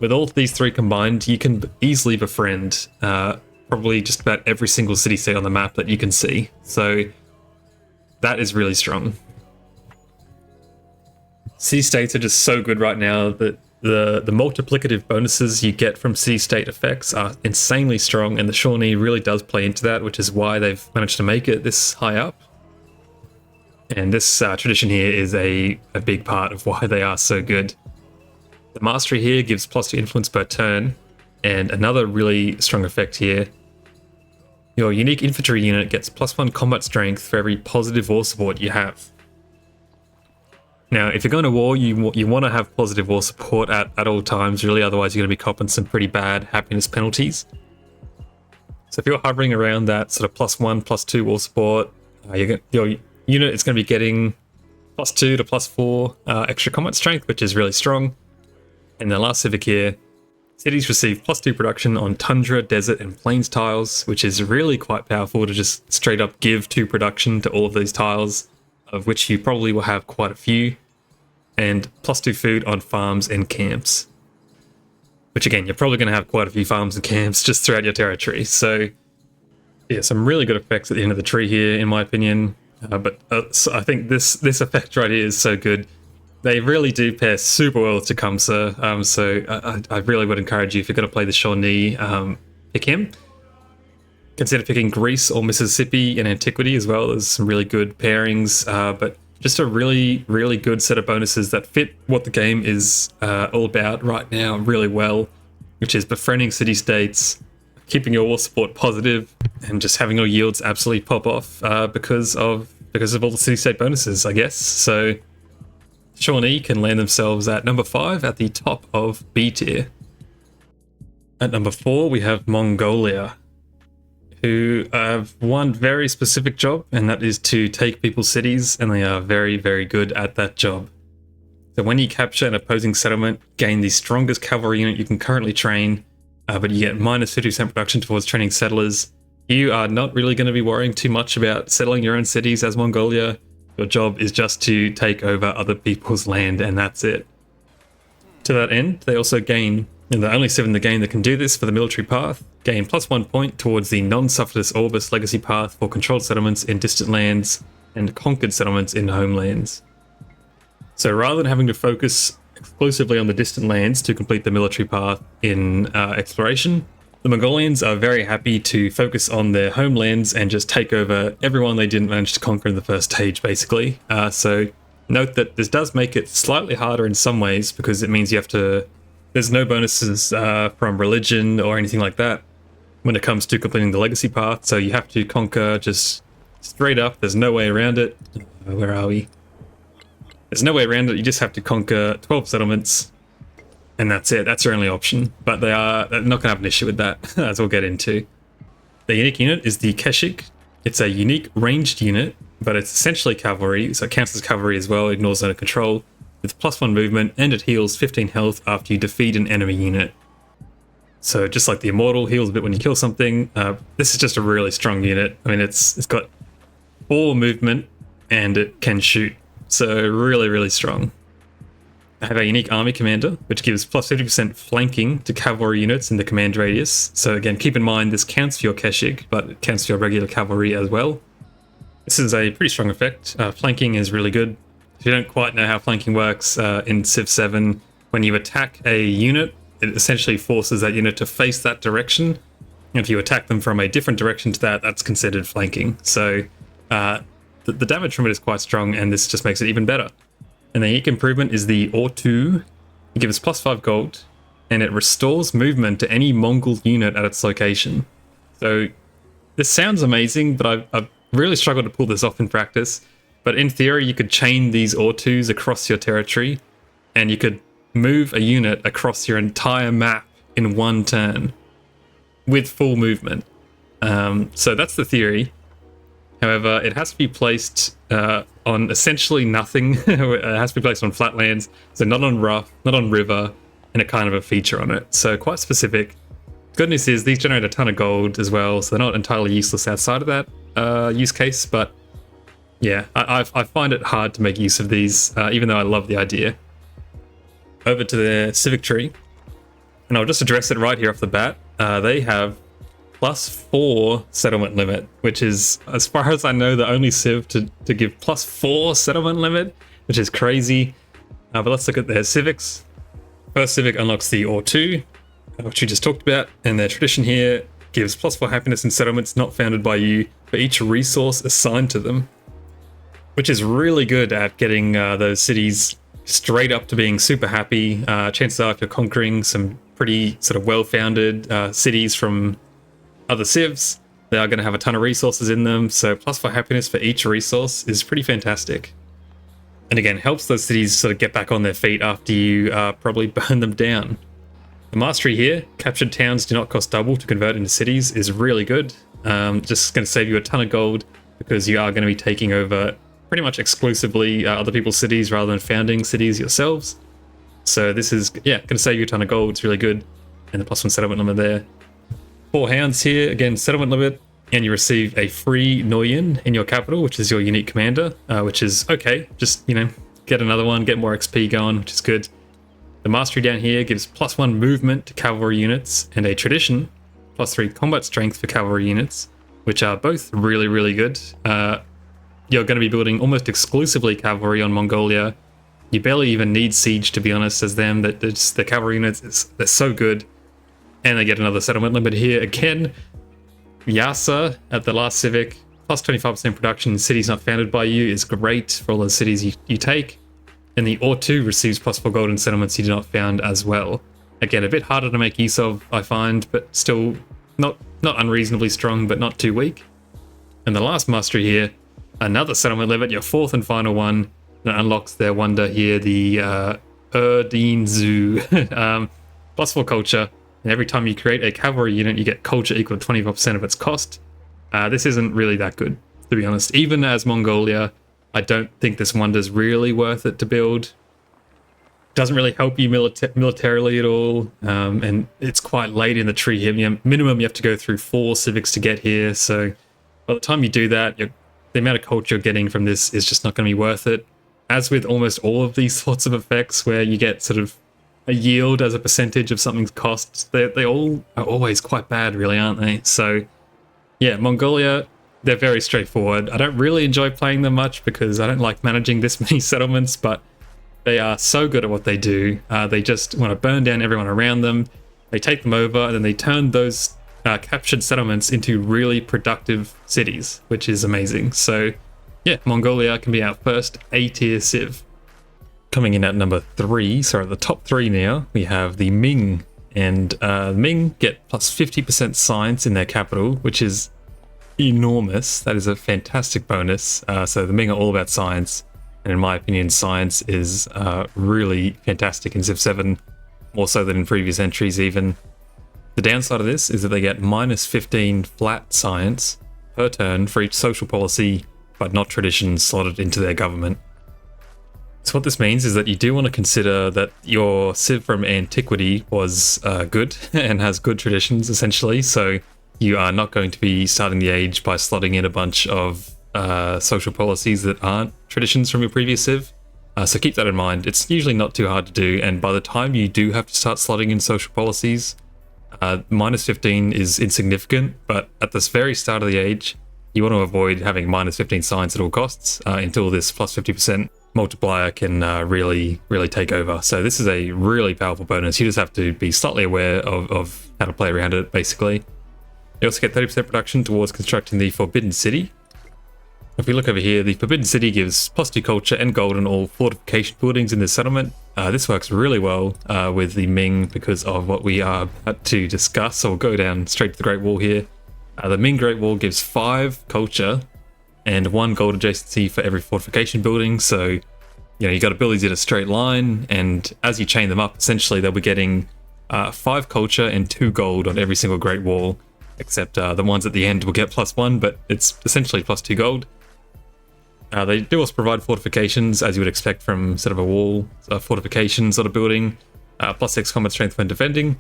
With all of these 3 combined, you can easily befriend probably just about every single city-state on the map that you can see. So that is really strong. City-states are just so good right now that the multiplicative bonuses you get from city-state effects are insanely strong, and the Shawnee really does play into that, which is why they've managed to make it this high up. And this tradition here is a big part of why they are so good. The mastery here gives +2 influence per turn, and another really strong effect here. Your unique infantry unit gets +1 combat strength for every positive war support you have. Now, if you're going to war, you want to have positive war support at all times, really, otherwise you're going to be copping some pretty bad happiness penalties. So if you're hovering around that sort of +1, +2 war support, your unit is going to be getting +2 to +4 extra combat strength, which is really strong. And the last civic here, cities receive +2 production on tundra, desert, and plains tiles, which is really quite powerful to just straight up give 2 production to all of these tiles, of which you probably will have quite a few. And +2 food on farms and camps, which again, you're probably going to have quite a few farms and camps just throughout your territory. So yeah, some really good effects at the end of the tree here, in my opinion. So I think this effect right here is so good. They really do pair super well with Tecumseh. So I really would encourage you, if you're going to play the Shawnee, pick him. Consider picking Greece or Mississippi in antiquity as well. There's some really good pairings, but just a really, really good set of bonuses that fit what the game is all about right now really well, which is befriending city-states, keeping your war support positive, and just having your yields absolutely pop off because of all the city-state bonuses, I guess. So Shawnee can land themselves at number 5 at the top of B tier. At number 4, we have Mongolia, who have one very specific job, and that is to take people's cities, and they are very, very good at that job. So when you capture an opposing settlement, gain the strongest cavalry unit you can currently train, but you get -50% production towards training settlers. You are not really going to be worrying too much about settling your own cities as Mongolia. Your job is just to take over other people's land, and that's it. To that end, they also gain, and the only 7 in the game that can do this for the military path, gain +1 point towards the non-Suffratus Orbis legacy path for controlled settlements in distant lands and conquered settlements in homelands. So rather than having to focus exclusively on the distant lands to complete the military path in exploration, the Mongolians are very happy to focus on their homelands and just take over everyone they didn't manage to conquer in the first stage, basically. So note that this does make it slightly harder in some ways, because it means you have to... There's no bonuses from religion or anything like that when it comes to completing the legacy path, so you have to conquer just Straight up, there's no way around it. Where are we? There's no way around it. You just have to conquer 12 settlements, and that's it. That's your only option. But they're not going to have an issue with that, as we'll get into. The unique unit is the Keshik. It's a unique ranged unit, but it's essentially cavalry, so it counts as cavalry as well, ignores zone of control, with +1 movement, and it heals 15 health after you defeat an enemy unit. So just like the Immortal heals a bit when you kill something, this is just a really strong unit. I mean, it's got 4 movement, and it can shoot. So really, really strong. I have a unique army commander, which gives +50% flanking to cavalry units in the command radius. So again, keep in mind this counts for your Keshik, but it counts for your regular cavalry as well. This is a pretty strong effect. Flanking is really good. If you don't quite know how flanking works, in Civ 7, when you attack a unit, it essentially forces that unit to face that direction. And if you attack them from a different direction to that, that's considered flanking. So the damage from it is quite strong, and this just makes it even better. And the unique improvement is the Or2. It gives +5 gold, and it restores movement to any Mongol unit at its location. So this sounds amazing, but I've really struggled to pull this off in practice. But in theory, you could chain these Or2s across your territory, and you could move a unit across your entire map in one turn with full movement. So that's the theory. However, it has to be placed on essentially nothing. It has to be placed on flatlands, so not on rough, not on river, and a kind of a feature on it. So quite specific. Good news is these generate a ton of gold as well, so they're not entirely useless outside of that use case. But yeah, I find it hard to make use of these, even though I love the idea. Over to their civic tree, and I'll just address it right here off the bat. They have +4 settlement limit, which is, as far as I know, the only civ to give +4 settlement limit, which is crazy. But let's look at their civics. First civic unlocks the Or2, which we just talked about, and their tradition here gives +4 happiness in settlements not founded by you for each resource assigned to them, which is really good at getting those cities straight up to being super happy. Chances are, if you're conquering some pretty sort of well-founded cities from other civs, they are going to have a ton of resources in them, so +4 happiness for each resource is pretty fantastic. And again, helps those cities sort of get back on their feet after you probably burn them down. The mastery here, captured towns do not cost double to convert into cities, is really good. Just going to save you a ton of gold, because you are going to be taking over pretty much exclusively other people's cities rather than founding cities yourselves. So this is, yeah, going to save you a ton of gold. It's really good. And the +1 settlement limit there. 4 hounds here, again, settlement limit, and you receive a free Nguyen in your capital, which is your unique commander, which is okay. Just, you know, get another one, get more XP going, which is good. The mastery down here gives +1 movement to cavalry units, and a tradition, +3 combat strength for cavalry units, which are both really, really good. You're going to be building almost exclusively cavalry on Mongolia. You barely even need siege, to be honest, as them. That the cavalry units, they're so good. And they get another settlement limit here again. Yasa at the last civic, +25% production in cities not founded by you is great for all the cities you take. And the Or2 receives +4 gold in settlements you do not found as well. Again, a bit harder to make use of, I find, but still not unreasonably strong, but not too weak. And the last mastery here, another settlement limit, your 4th and final one, that unlocks their wonder here, the Erdeen Zoo. +4 culture. And every time you create a cavalry unit, you get culture equal to 25% of its cost. This isn't really that good, to be honest. Even as Mongolia, I don't think this wonder's really worth it to build. Doesn't really help you militarily at all, and it's quite late in the tree here. Minimum, you have to go through 4 civics to get here, so by the time you do that, the amount of culture you're getting from this is just not going to be worth it. As with almost all of these sorts of effects, where you get sort of a yield as a percentage of something's costs, they all are always quite bad, really, aren't they? So yeah, Mongolia, they're very straightforward. I don't really enjoy playing them much because I don't like managing this many settlements, but they are so good at what they do. They just want to burn down everyone around them. They take them over, and then they turn those captured settlements into really productive cities, which is amazing. So yeah, Mongolia can be our first A-tier civ. Coming in at number 3, sorry, the top 3 now, we have the Ming. And Ming get +50% science in their capital, which is enormous. That is a fantastic bonus. So the Ming are all about science, and in my opinion, science is really fantastic in Civ 7, more so than in previous entries even. The downside of this is that they get minus 15 flat science per turn for each social policy, but not traditions slotted into their government. So what this means is that you do want to consider that your Civ from antiquity was good and has good traditions, essentially. So you are not going to be starting the age by slotting in a bunch of social policies that aren't traditions from your previous Civ. So keep that in mind. It's usually not too hard to do, and by the time you do have to start slotting in social policies, minus 15 is insignificant, but at this very start of the age, you want to avoid having minus 15 science at all costs until this plus 50% multiplier can really take over. So this is a really powerful bonus. You just have to be slightly aware of how to play around it, basically. You also get 30% production towards constructing the Forbidden City. If we look over here, the Forbidden City gives plus 2 culture and gold on all fortification buildings in this settlement. This works really well with the Ming because of what we are about to discuss, so we'll go down straight to the Great Wall here. The Ming Great Wall gives 5 culture and 1 gold adjacency for every fortification building, so you got to build these in a straight line, and as you chain them up, essentially they'll be getting 5 culture and 2 gold on every single Great Wall, except the ones at the end will get +1, but it's essentially +2 gold. They do also provide fortifications, as you would expect from sort of a wall fortification sort of building, +6 combat strength when defending.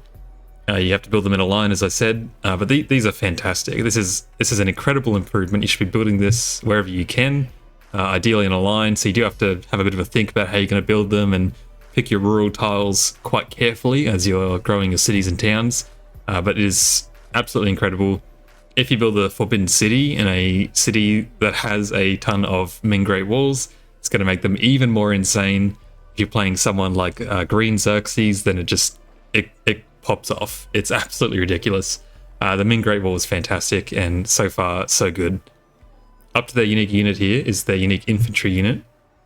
You have to build them in a line, as I said, but these are fantastic. This is an incredible improvement. You should be building this wherever you can, ideally in a line, so you do have to have a bit of a think about how you're going to build them and pick your rural tiles quite carefully as you're growing your cities and towns, but it is absolutely incredible. If you build a Forbidden City in a city that has a ton of Ming Great Walls, it's going to make them even more insane. If you're playing someone like Green Xerxes, then it pops off. It's absolutely ridiculous. The Ming Great Wall is fantastic, and so far, so good. Up to their unique unit here is their unique infantry unit,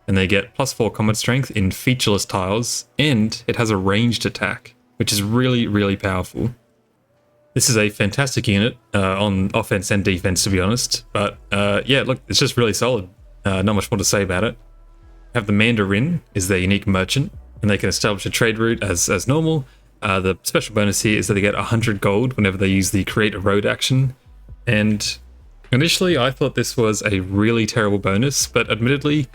and they get +4 combat strength in featureless tiles, and it has a ranged attack, which is really powerful. This is a fantastic unit on offense and defense, to be honest. But yeah, look, it's just really solid. Not much more to say about it. Have the Mandarin is their unique merchant, and they can establish a trade route as normal. The special bonus here is that they get 100 gold whenever they use the create a road action. And initially, I thought this was a really terrible bonus, but admittedly,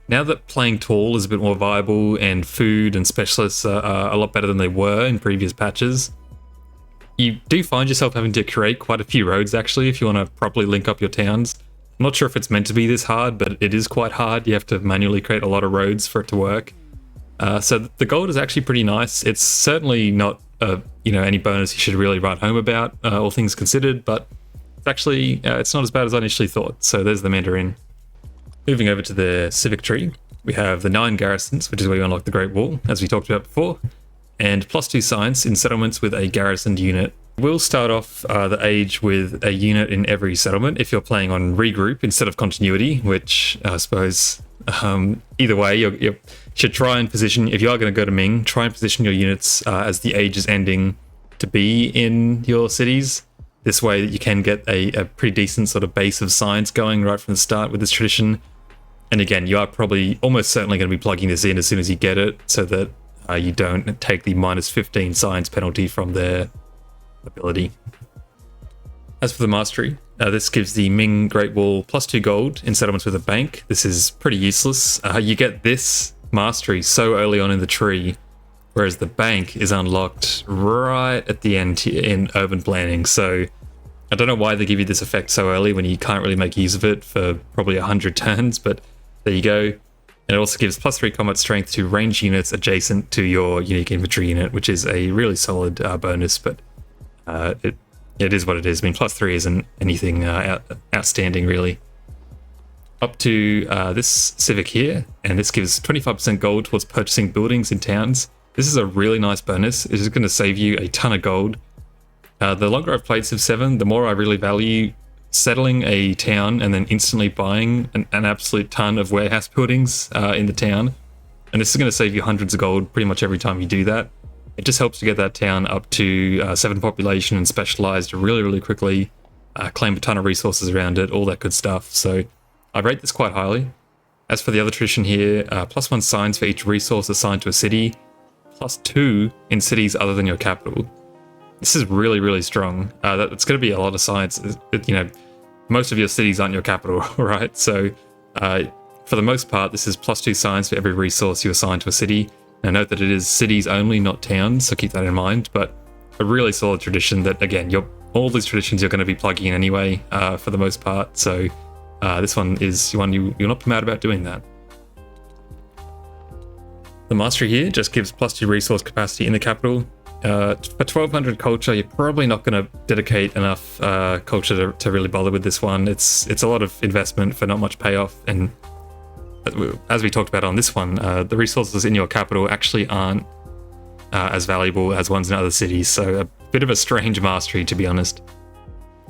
now that playing tall is a bit more viable and food and specialists are a lot better than they were in previous patches, you do find yourself having to create quite a few roads, actually, if you want to properly link up your towns. I'm not sure if it's meant to be this hard, but it is quite hard. You have to manually create a lot of roads for it to work. So the gold is actually pretty nice. It's certainly not any bonus you should really write home about, all things considered, but it's actually it's not as bad as I initially thought. So there's the Mandarin. Moving over to the civic tree, we have the 9 garrisons, which is where you unlock the Great Wall, as we talked about before, and +2 science in settlements with a garrisoned unit. We'll start off the age with a unit in every settlement if you're playing on regroup instead of continuity, which I suppose either way you should try and position, if you are going to go to Ming, try and position your units as the age is ending to be in your cities. This way you can get a pretty decent sort of base of science going right from the start with this tradition. And again, you are probably almost certainly going to be plugging this in as soon as you get it, so that you don't take the -15 science penalty from their ability. As for the mastery, this gives the Ming Great Wall +2 gold in settlements with a bank. This is pretty useless. You get this mastery so early on in the tree, whereas the bank is unlocked right at the end in urban planning. So I don't know why they give you this effect so early when you can't really make use of it for probably 100 turns, but there you go. And it also gives +3 combat strength to ranged units adjacent to your unique infantry unit, which is a really solid bonus, but it is what it is. I mean, +3 isn't anything outstanding, really. Up to this civic here, and this gives 25% gold towards purchasing buildings in towns. This is a really nice bonus. It is going to save you a ton of gold. The longer I've played Civ 7, the more I really value settling a town and then instantly buying an absolute ton of warehouse buildings in the town. And this is going to save you hundreds of gold pretty much every time you do that. It just helps to get that town up to 7 population and specialized really quickly. claim a ton of resources around it, all that good stuff. So I rate this quite highly. As for the other tradition here, +1 signs for each resource assigned to a city, +2 in cities other than your capital. This is really, really strong. That's going to be a lot of science. Most of your cities aren't your capital, right? So for the most part, this is +2 signs for every resource you assign to a city. Now note that it is cities only, not towns, so keep that in mind. But a really solid tradition that, again, all these traditions you're going to be plugging in anyway, for the most part. So this one is one you'll not be mad about doing that. The mastery here just gives +2 resource capacity in the capital. For 1200 culture, you're probably not going to dedicate enough culture to really bother with this one. It's a lot of investment for not much payoff, and as we talked about on this one, the resources in your capital actually aren't as valuable as ones in other cities, so a bit of a strange mastery, to be honest.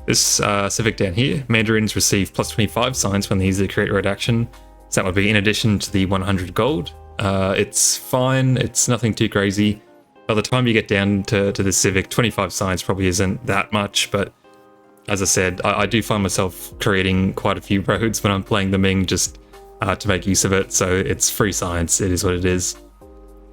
This civic down here, Mandarins receive +25 signs when they use the create road action, so that would be in addition to the 100 gold. It's fine, it's nothing too crazy. By the time you get down to this civic, 25 signs probably isn't that much, but as I said, I do find myself creating quite a few roads when I'm playing the Ming just to make use of it, so it's free science, it is what it is.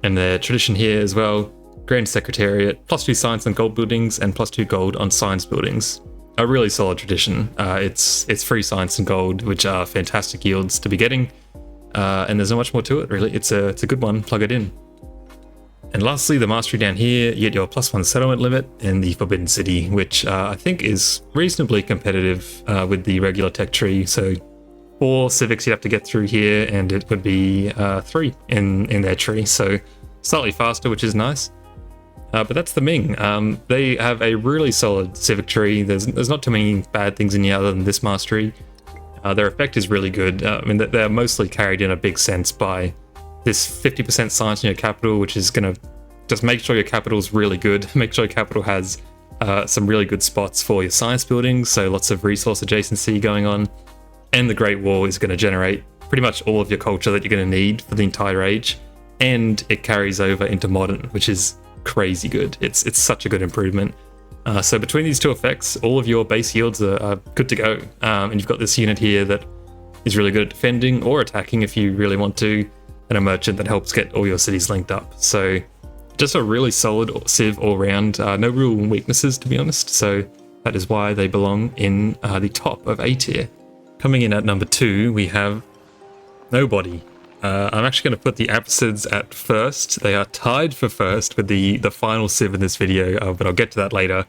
And the tradition here as well, Grand Secretariat, +2 science on gold buildings and +2 gold on science buildings. A really solid tradition. It's free science and gold, which are fantastic yields to be getting, and there's not much more to it really. It's a good one, plug it in. And lastly, the mastery down here, you get your +1 settlement limit in the Forbidden City, which I think is reasonably competitive with the regular tech tree. So 4 civics you'd have to get through here, and it would be 3 in their tree. So slightly faster, which is nice. But that's the Ming. They have a really solid civic tree. There's not too many bad things in here other than this mastery. Their effect is really good. I mean, they're mostly carried in a big sense by this 50% science in your capital, which is going to just make sure your capital is really good. Make sure your capital has some really good spots for your science buildings, so lots of resource adjacency going on. And the Great Wall is going to generate pretty much all of your culture that you're going to need for the entire age. And it carries over into modern, which is crazy good. It's such a good improvement. So between these two effects, all of your base yields are good to go. And you've got this unit here that is really good at defending or attacking if you really want to, and a merchant that helps get all your cities linked up. So just a really solid civ all round. No real weaknesses, to be honest. So that is why they belong in the top of A tier. Coming in at number 2, we have Nobody. I'm actually going to put the Abbasids at first. They are tied for first with the final civ in this video, but I'll get to that later.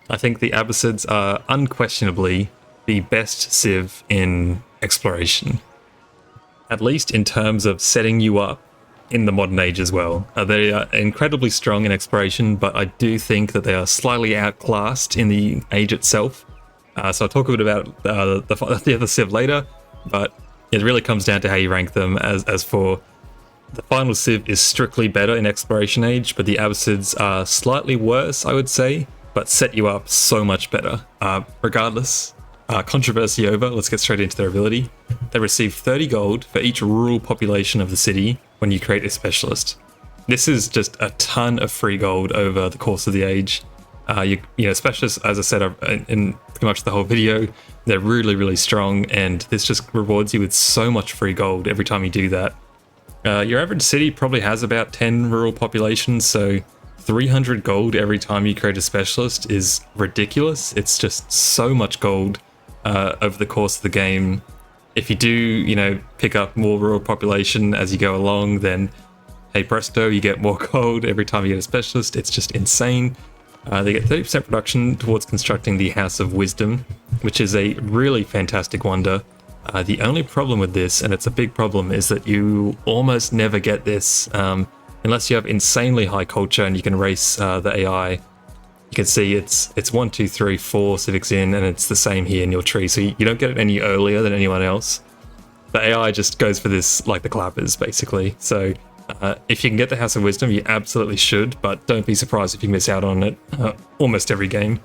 I think the Abbasids are unquestionably the best civ in exploration, at least in terms of setting you up in the modern age as well. They are incredibly strong in exploration, but I do think that they are slightly outclassed in the age itself. So I'll talk a bit about the other civ later, but it really comes down to how you rank them. As for the final civ is strictly better in exploration age, but the Abbasids are slightly worse, I would say, but set you up so much better. Regardless, controversy over, let's get straight into their ability. They receive 30 gold for each rural population of the city when you create a specialist. This is just a ton of free gold over the course of the age. You know, specialists, as I said in pretty much the whole video, they're really, really strong, and this just rewards you with so much free gold every time you do that. Your average city probably has about 10 rural populations, so 300 gold every time you create a specialist is ridiculous. It's just so much gold over the course of the game. If you do, you know, pick up more rural population as you go along, then hey presto, you get more gold every time you get a specialist. It's just insane. They get 30% production towards constructing the House of Wisdom, which is a really fantastic wonder. The only problem with this, and it's a big problem, is that you almost never get this unless you have insanely high culture and you can race the AI. You can see it's 1, 2, 3, 4 civics in, and it's the same here in your tree, so you don't get it any earlier than anyone else. The AI just goes for this like the clappers, basically. So if you can get the House of Wisdom, you absolutely should, but don't be surprised if you miss out on it almost every game.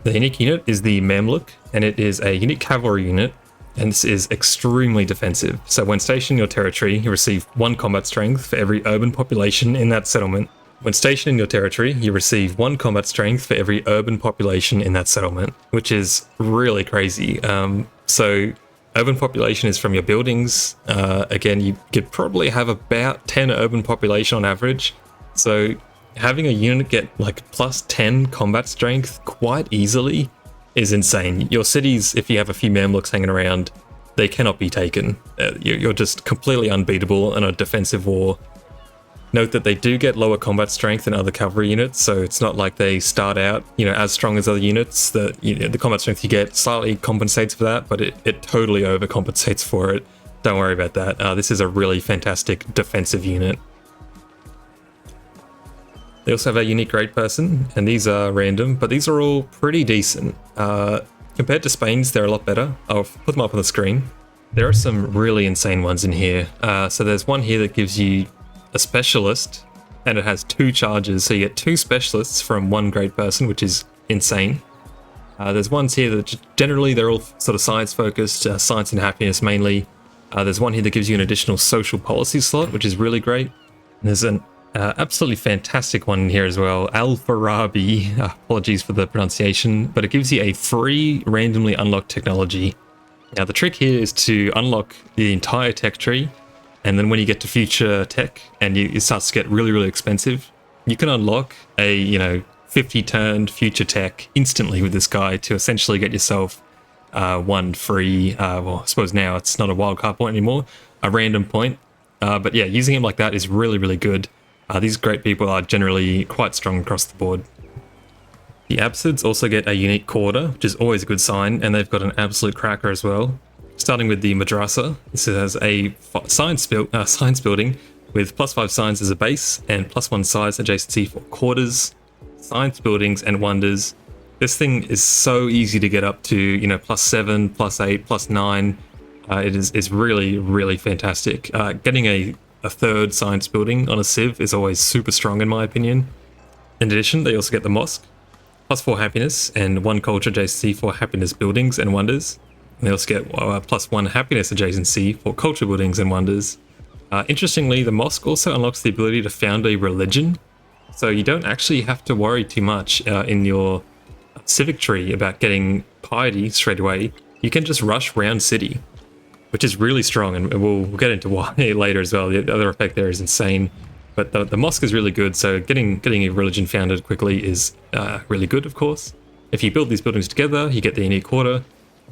The unique unit is the Mamluk, and it is a unique cavalry unit, and this is extremely defensive. So when stationed in your territory, you receive 1 combat strength for every urban population in that settlement, When stationed in your territory, you receive 1 combat strength for every urban population in that settlement, which is really crazy. So urban population is from your buildings. Again, you could probably have about 10 urban population on average. So having a unit get like plus 10 combat strength quite easily is insane. Your cities, if you have a few Mamluks hanging around, they cannot be taken. You're just completely unbeatable in a defensive war. Note that they do get lower combat strength than other cavalry units, so it's not like they start out, as strong as other units. The combat strength you get slightly compensates for that, but it totally overcompensates for it. Don't worry about that. This is a really fantastic defensive unit. They also have a unique grade person, and these are random, but these are all pretty decent. Compared to Spain's, they're a lot better. I'll put them up on the screen. There are some really insane ones in here. So there's one here that gives you a specialist, and it has 2 charges, so you get 2 specialists from 1 grade person, which is insane. There's ones here that generally they're all sort of science focused, science and happiness mainly. There's one here that gives you an additional social policy slot, which is really great. And there's an absolutely fantastic one in here as well, Al-Farabi. Apologies for the pronunciation, but it gives you a free randomly unlocked technology. Now the trick here is to unlock the entire tech tree, and then when you get to future tech and it starts to get really, really expensive, you can unlock a 50 turned future tech instantly with this guy to essentially get yourself 1 free, well, I suppose now it's not a wildcard point anymore, a random point. But yeah, using him like that is really, really good. These great people are generally quite strong across the board. The Abbasids also get a unique quarter, which is always a good sign, and they've got an absolute cracker as well. Starting with the Madrasa, this has a science building with +5 science as a base and +1 size adjacency for quarters, science buildings and wonders. This thing is so easy to get up to, +7, +8, +9. It is really, really fantastic. Getting a 3rd science building on a civ is always super strong in my opinion. In addition, they also get the mosque, +4 happiness and 1 culture adjacency for happiness buildings and wonders. And they also get +1 happiness adjacency for culture buildings and wonders. Interestingly, the mosque also unlocks the ability to found a religion, so you don't actually have to worry too much in your civic tree about getting piety straight away. You can just rush round city, which is really strong, and we'll get into why later as well. The other effect there is insane, but the mosque is really good, so getting a religion founded quickly is really good, of course. If you build these buildings together, you get the unique quarter,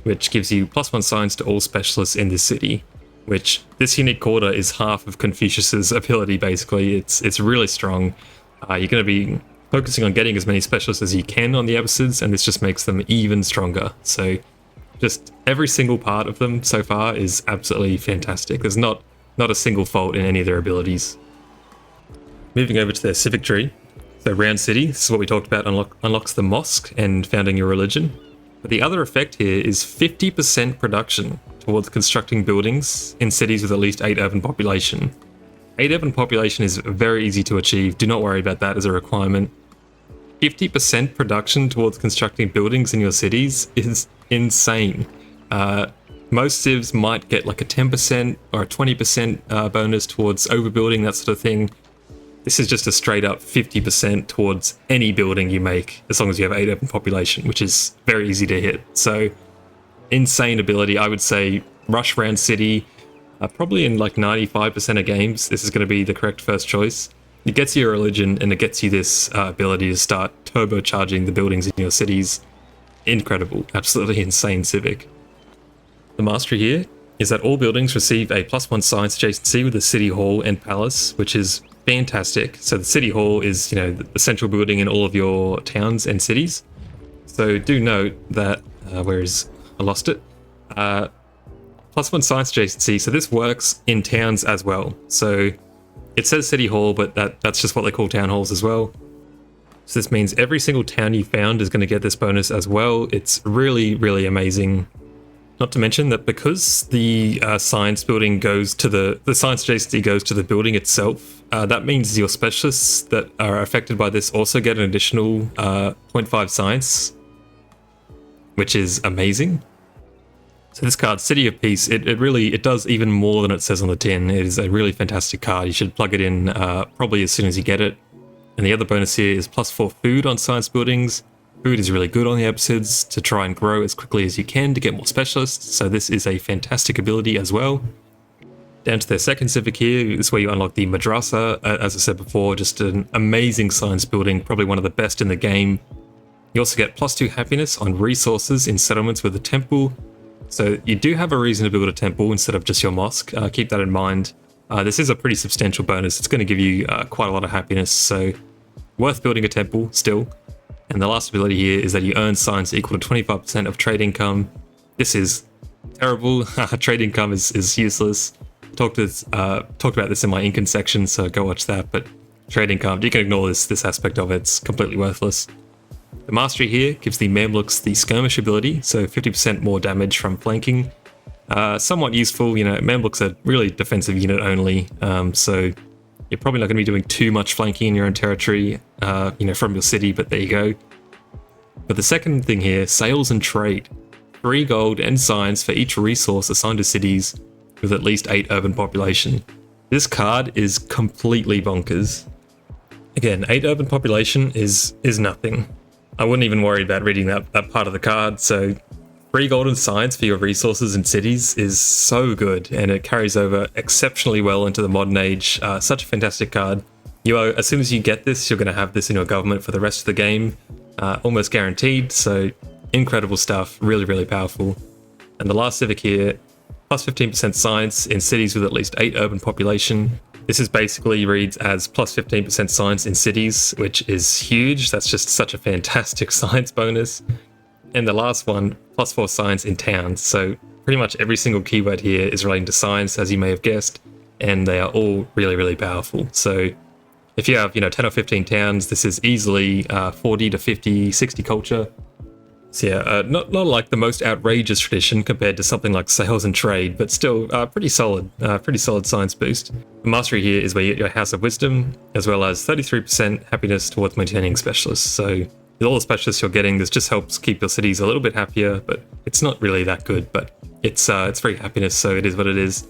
which gives you +1 science to all specialists in this city, which this unique quarter is half of Confucius's ability, basically. It's really strong. You're going to be focusing on getting as many specialists as you can on the Abbasids, and this just makes them even stronger. So just every single part of them so far is absolutely fantastic. There's not a single fault in any of their abilities. Moving over to their civic tree. So round city, this is what we talked about, unlocks the mosque and founding your religion. But the other effect here is 50% production towards constructing buildings in cities with at least 8 urban population. 8 urban population is very easy to achieve. Do not worry about that as a requirement. 50% production towards constructing buildings in your cities is insane. Most civs might get like a 10% or a 20% bonus towards overbuilding, that sort of thing. This is just a straight up 50% towards any building you make, as long as you have 8 urban population, which is very easy to hit. So insane ability. I would say rush round city, probably in like 95% of games, this is going to be the correct first choice. It gets you a religion, and it gets you this ability to start turbocharging the buildings in your cities. Incredible, absolutely insane civic. The mastery here is that all buildings receive a +1 science adjacency with the city hall and palace, which is fantastic. So the city hall is, the central building in all of your towns and cities. So do note that, I lost it. +1 science adjacency. So this works in towns as well. So it says city hall, but that's just what they call town halls as well. So this means every single town you found is going to get this bonus as well. It's really, really amazing. Not to mention that because the science building goes to the science adjacency goes to the building itself, that means your specialists that are affected by this also get an additional 0.5 science, which is amazing. So this card, City of Peace, it does even more than it says on the tin. It is a really fantastic card. You should plug it in probably as soon as you get it. And the other bonus here is +4 food on science buildings. Food is really good on the Abbasids to try and grow as quickly as you can to get more specialists, so this is a fantastic ability as well. Down to their second civic here is where you unlock the Madrasa. As I said before, just an amazing science building, probably one of the best in the game. You also get +2 happiness on resources in settlements with a temple. So you do have a reason to build a temple instead of just your mosque. Keep that in mind. This is a pretty substantial bonus. It's going to give you quite a lot of happiness, so worth building a temple still. And the last ability here is that you earn science equal to 25% of trade income. This is terrible. Trade income is useless. Talked about this in my Incan section, so go watch that. But trade income, you can ignore this aspect of it. It's completely worthless. The mastery here gives the Mamluks the skirmish ability, so 50% more damage from flanking. Somewhat useful, you know, Mamluks are really defensive unit only, so you're probably not going to be doing too much flanking in your own territory, you know, from your city, but there you go. But the second thing here, sales and trade. 3 gold and science for each resource assigned to cities with at least 8 urban population. This card is completely bonkers. Again, 8 urban population is nothing. I wouldn't even worry about reading that part of the card, so 3 gold and science for your resources in cities is so good, and it carries over exceptionally well into the modern age. Such a fantastic card. As soon as you get this, you're going to have this in your government for the rest of the game, almost guaranteed, so incredible stuff, really, really powerful. And the last civic here, +15% science in cities with at least 8 urban population. This is basically reads as +15% science in cities, which is huge. That's just such a fantastic science bonus. And the last one, +4 science in towns. So pretty much every single keyword here is relating to science, as you may have guessed, and they are all really, really powerful. So if you have, 10 or 15 towns, this is easily 40 to 50, 60 culture. So yeah, not like the most outrageous tradition compared to something like sales and trade, but still pretty solid science boost. The mastery here is where you get your House of Wisdom, as well as 33% happiness towards maintaining specialists. So with all the specialists you're getting, this just helps keep your cities a little bit happier, but it's not really that good, but it's free happiness, so it is what it is.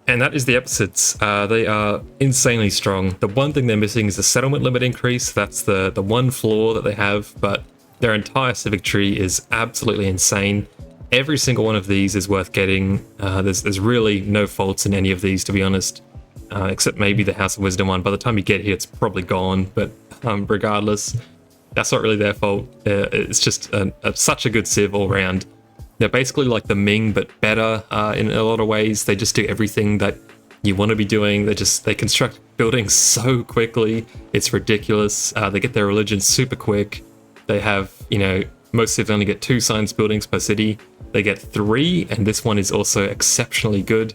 And that is the Abbasids. They are insanely strong. The one thing they're missing is the settlement limit increase. That's the one flaw that they have, but their entire civic tree is absolutely insane. Every single one of these is worth getting. There's really no faults in any of these, to be honest, except maybe the House of Wisdom one. By the time you get here, it's probably gone, but regardless, that's not really their fault. It's just such a good civ all around. They're basically like the Ming, but better in a lot of ways. They just do everything that you want to be doing. They construct buildings so quickly. It's ridiculous. They get their religion super quick. They have, most civs only get 2 science buildings per city. They get 3, and this one is also exceptionally good.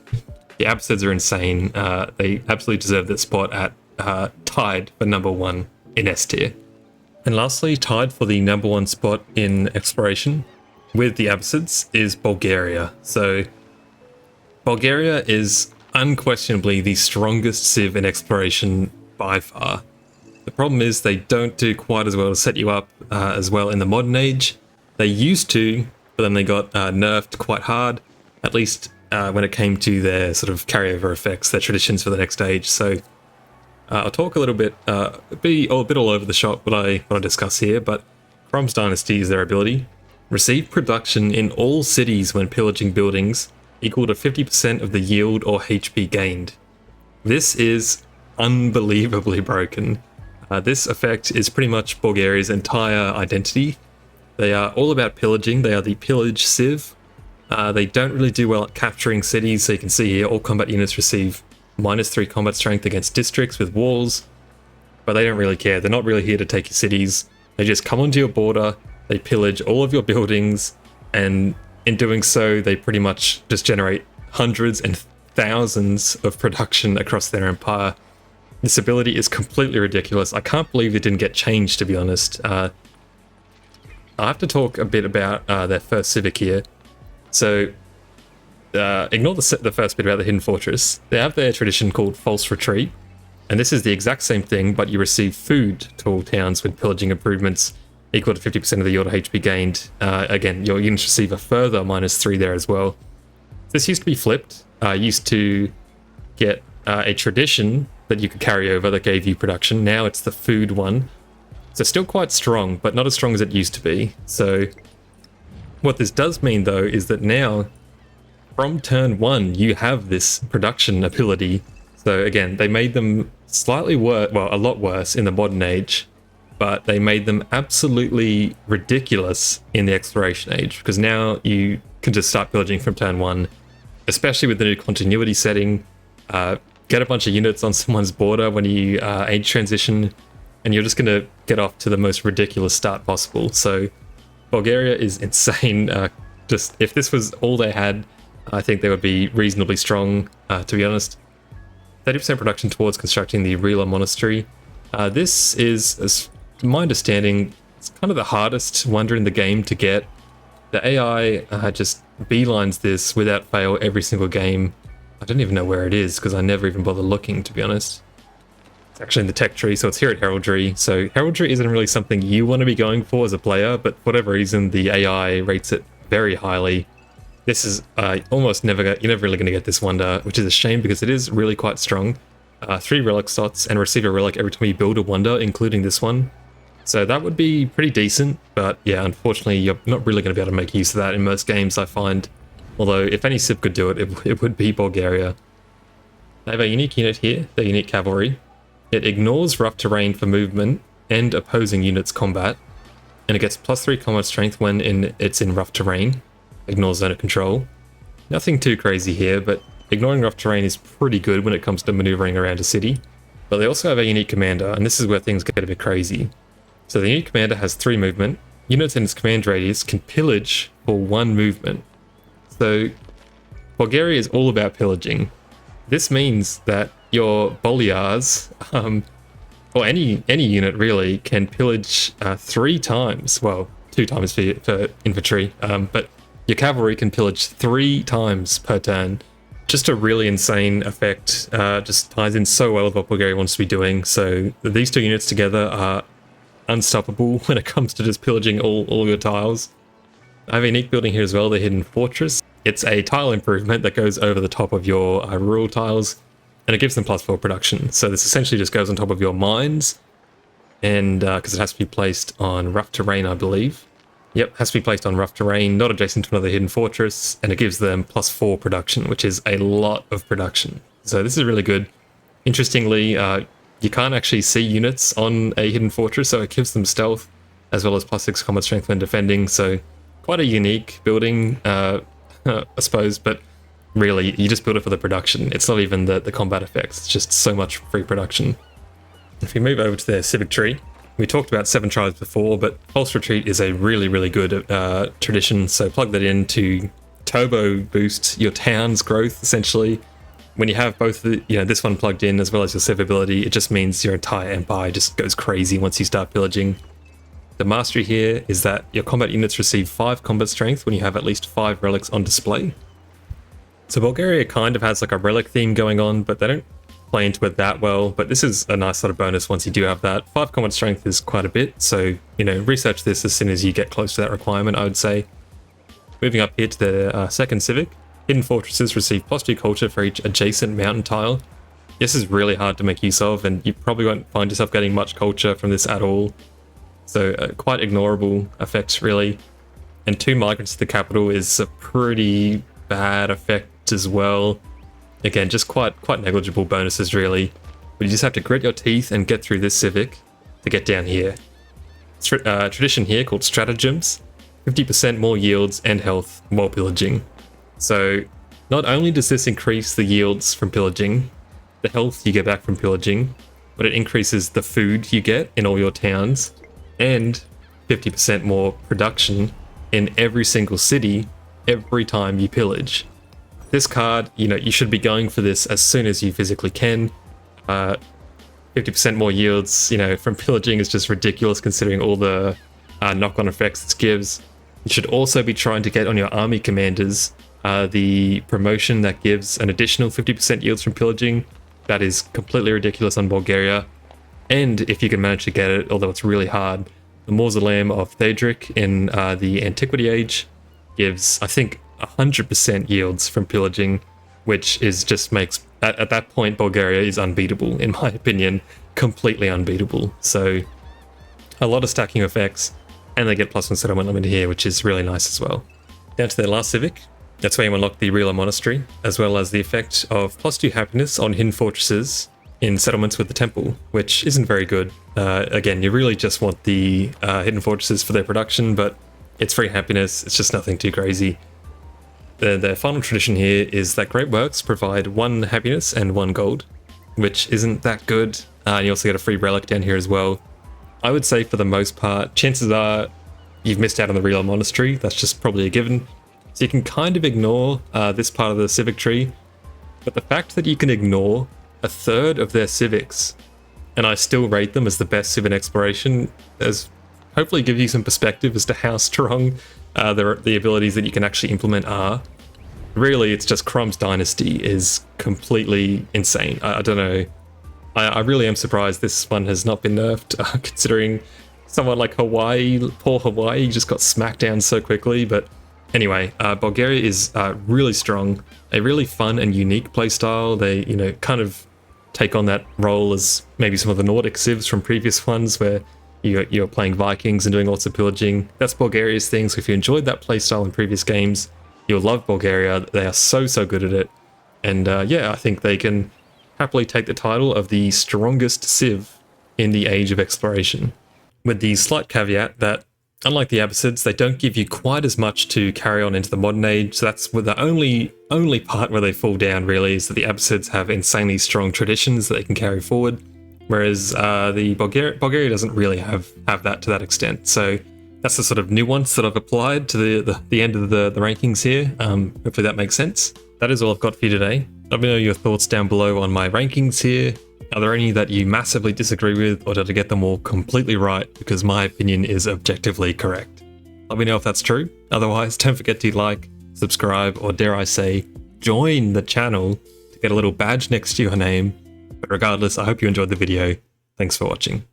The Abbasids are insane. They absolutely deserve this spot at tied for number 1 in S tier. And lastly, tied for the number 1 spot in exploration with the Abbasids is Bulgaria. So Bulgaria is unquestionably the strongest civ in exploration by far. The problem is they don't do quite as well to set you up as well in the modern age. They used to, but then they got nerfed quite hard, at least when it came to their sort of carryover effects, their traditions for the next age. So I'll talk a little bit, be a bit all over the shop what I discuss here, but Crom's Dynasty is their ability. Receive production in all cities when pillaging buildings, equal to 50% of the yield or HP gained. This is unbelievably broken. This effect is pretty much Bulgaria's entire identity. They are all about pillaging. They are the pillage civ. They don't really do well at capturing cities, so you can see here all combat units receive -3 combat strength against districts with walls, but they don't really care. They're not really here to take your cities. They just come onto your border, they pillage all of your buildings, and in doing so, they pretty much just generate hundreds and thousands of production across their empire. This ability is completely ridiculous. I can't believe it didn't get changed, to be honest. I have to talk a bit about their first civic here. So, ignore the first bit about the Hidden Fortress. They have their tradition called False Retreat, and this is the exact same thing, but you receive food to all towns with pillaging improvements equal to 50% of the yield HP gained. Again, your units receive a further -3 there as well. This used to be flipped. Used to get a tradition that you could carry over that gave you production. Now it's the food one. So still quite strong, but not as strong as it used to be. So what this does mean, though, is that now from turn 1, you have this production ability. So again, they made them slightly worse, well, a lot worse in the modern age, but they made them absolutely ridiculous in the exploration age, because now you can just start pillaging from turn 1, especially with the new continuity setting. Get a bunch of units on someone's border when you age transition, and you're just going to get off to the most ridiculous start possible. So Bulgaria is insane. Just if this was all they had, I think they would be reasonably strong, to be honest. 30% production towards constructing the Rila Monastery. This is, as to my understanding, it's kind of the hardest wonder in the game to get. The AI just beelines this without fail every single game. I don't even know where it is, because I never even bother looking, to be honest. It's actually in the tech tree, so it's here at Heraldry. So Heraldry isn't really something you want to be going for as a player, but for whatever reason, the AI rates it very highly. This is almost never, you're never really going to get this wonder, which is a shame because it is really quite strong. 3 relic slots and receive a relic every time you build a wonder, including this one. So that would be pretty decent, but yeah, unfortunately, you're not really going to be able to make use of that in most games, I find. Although, if any civ could do it, it would be Bulgaria. They have a unique unit here, the unique cavalry. It ignores rough terrain for movement and opposing units combat, and it gets +3 combat strength when it's in rough terrain. Ignores zone of control. Nothing too crazy here, but ignoring rough terrain is pretty good when it comes to maneuvering around a city. But they also have a unique commander, and this is where things get a bit crazy. So the unique commander has 3 movement. Units in its command radius can pillage for 1 movement. So Bulgaria is all about pillaging. This means that your Bolyars, or any unit really, can pillage 3 times. Well, 2 times for infantry, but your cavalry can pillage 3 times per turn. Just a really insane effect. Just ties in so well with what Bulgaria wants to be doing. So these 2 units together are unstoppable when it comes to just pillaging all your tiles. I have a unique building here as well, the Hidden Fortress. It's a tile improvement that goes over the top of your rural tiles, and it gives them +4 production. So this essentially just goes on top of your mines, and because it has to be placed on rough terrain, I believe. Yep, has to be placed on rough terrain, not adjacent to another hidden fortress, and it gives them +4 production, which is a lot of production. So this is really good. Interestingly, you can't actually see units on a hidden fortress, so it gives them stealth, as well as +6 combat strength when defending, so quite a unique building, I suppose, but really, you just build it for the production. It's not even the combat effects, it's just so much free production. If we move over to their civic tree, we talked about 7 tribes before, but False Retreat is a really, really good tradition, so plug that in to turbo boost your town's growth, essentially. When you have both this one plugged in as well as your civ ability, it just means your entire empire just goes crazy once you start pillaging. The mastery here is that your combat units receive 5 combat strength when you have at least 5 relics on display. So Bulgaria kind of has like a relic theme going on, but they don't play into it that well, but this is a nice sort of bonus once you do have that. 5 combat strength is quite a bit, so, research this as soon as you get close to that requirement, I would say. Moving up here to the second civic, Hidden Fortresses receive +2 culture for each adjacent mountain tile. This is really hard to make use of, and you probably won't find yourself getting much culture from this at all. So quite ignorable effect, really. And 2 migrants to the capital is a pretty bad effect as well. Again, just quite negligible bonuses, really. But you just have to grit your teeth and get through this civic to get down here. Tradition here called stratagems. 50% more yields and health while pillaging. So not only does this increase the yields from pillaging, the health you get back from pillaging, but it increases the food you get in all your towns, and 50% more production in every single city every time you pillage. This card, you should be going for this as soon as you physically can. 50% more yields, from pillaging is just ridiculous considering all the knock-on effects this gives. You should also be trying to get on your army commanders the promotion that gives an additional 50% yields from pillaging. That is completely ridiculous on Bulgaria. And if you can manage to get it, although it's really hard, the Mausoleum of Thedric in the Antiquity Age gives, I think, 100% yields from pillaging, which just makes At that point, Bulgaria is unbeatable, in my opinion, completely unbeatable. So a lot of stacking effects, and they get +1 settlement limit here, which is really nice as well. Down to their last civic. That's where you unlock the Real Monastery, as well as the effect of +2 happiness on hidden fortresses in settlements with the temple, which isn't very good. Again, you really just want the hidden fortresses for their production, but it's free happiness. It's just nothing too crazy. The final tradition here is that great works provide 1 happiness and 1 gold, which isn't that good. And you also get a free relic down here as well. I would say for the most part, chances are you've missed out on the Real Monastery. That's just probably a given. So you can kind of ignore this part of the civic tree. But the fact that you can ignore a third of their civics, and I still rate them as the best civ in exploration, as hopefully give you some perspective as to how strong the abilities that you can actually implement are. Really, it's just Crumb's Dynasty is completely insane. I don't know. I really am surprised this one has not been nerfed, considering someone like Hawaii, poor Hawaii, just got smacked down so quickly. But anyway, Bulgaria is really strong, a really fun and unique playstyle. They, kind of take on that role as maybe some of the Nordic civs from previous ones, where you're playing Vikings and doing lots of pillaging. That's Bulgaria's thing. So if you enjoyed that playstyle in previous games, you'll love Bulgaria. They are so good at it. And yeah, I think they can happily take the title of the strongest civ in the age of exploration. With the slight caveat that, unlike the Abbasids, they don't give you quite as much to carry on into the modern age. So that's the only part where they fall down, really, is that the Abbasids have insanely strong traditions that they can carry forward, whereas the Bulgaria doesn't really have that to that extent. So that's the sort of nuance that I've applied to the end of the rankings here. Hopefully that makes sense. That is all I've got for you today. Let me know your thoughts down below on my rankings here. Are there any that you massively disagree with, or did I get them all completely right? Because my opinion is objectively correct. Let me know if that's true. Otherwise, don't forget to like, subscribe, or dare I say, join the channel to get a little badge next to your name. But regardless, I hope you enjoyed the video. Thanks for watching.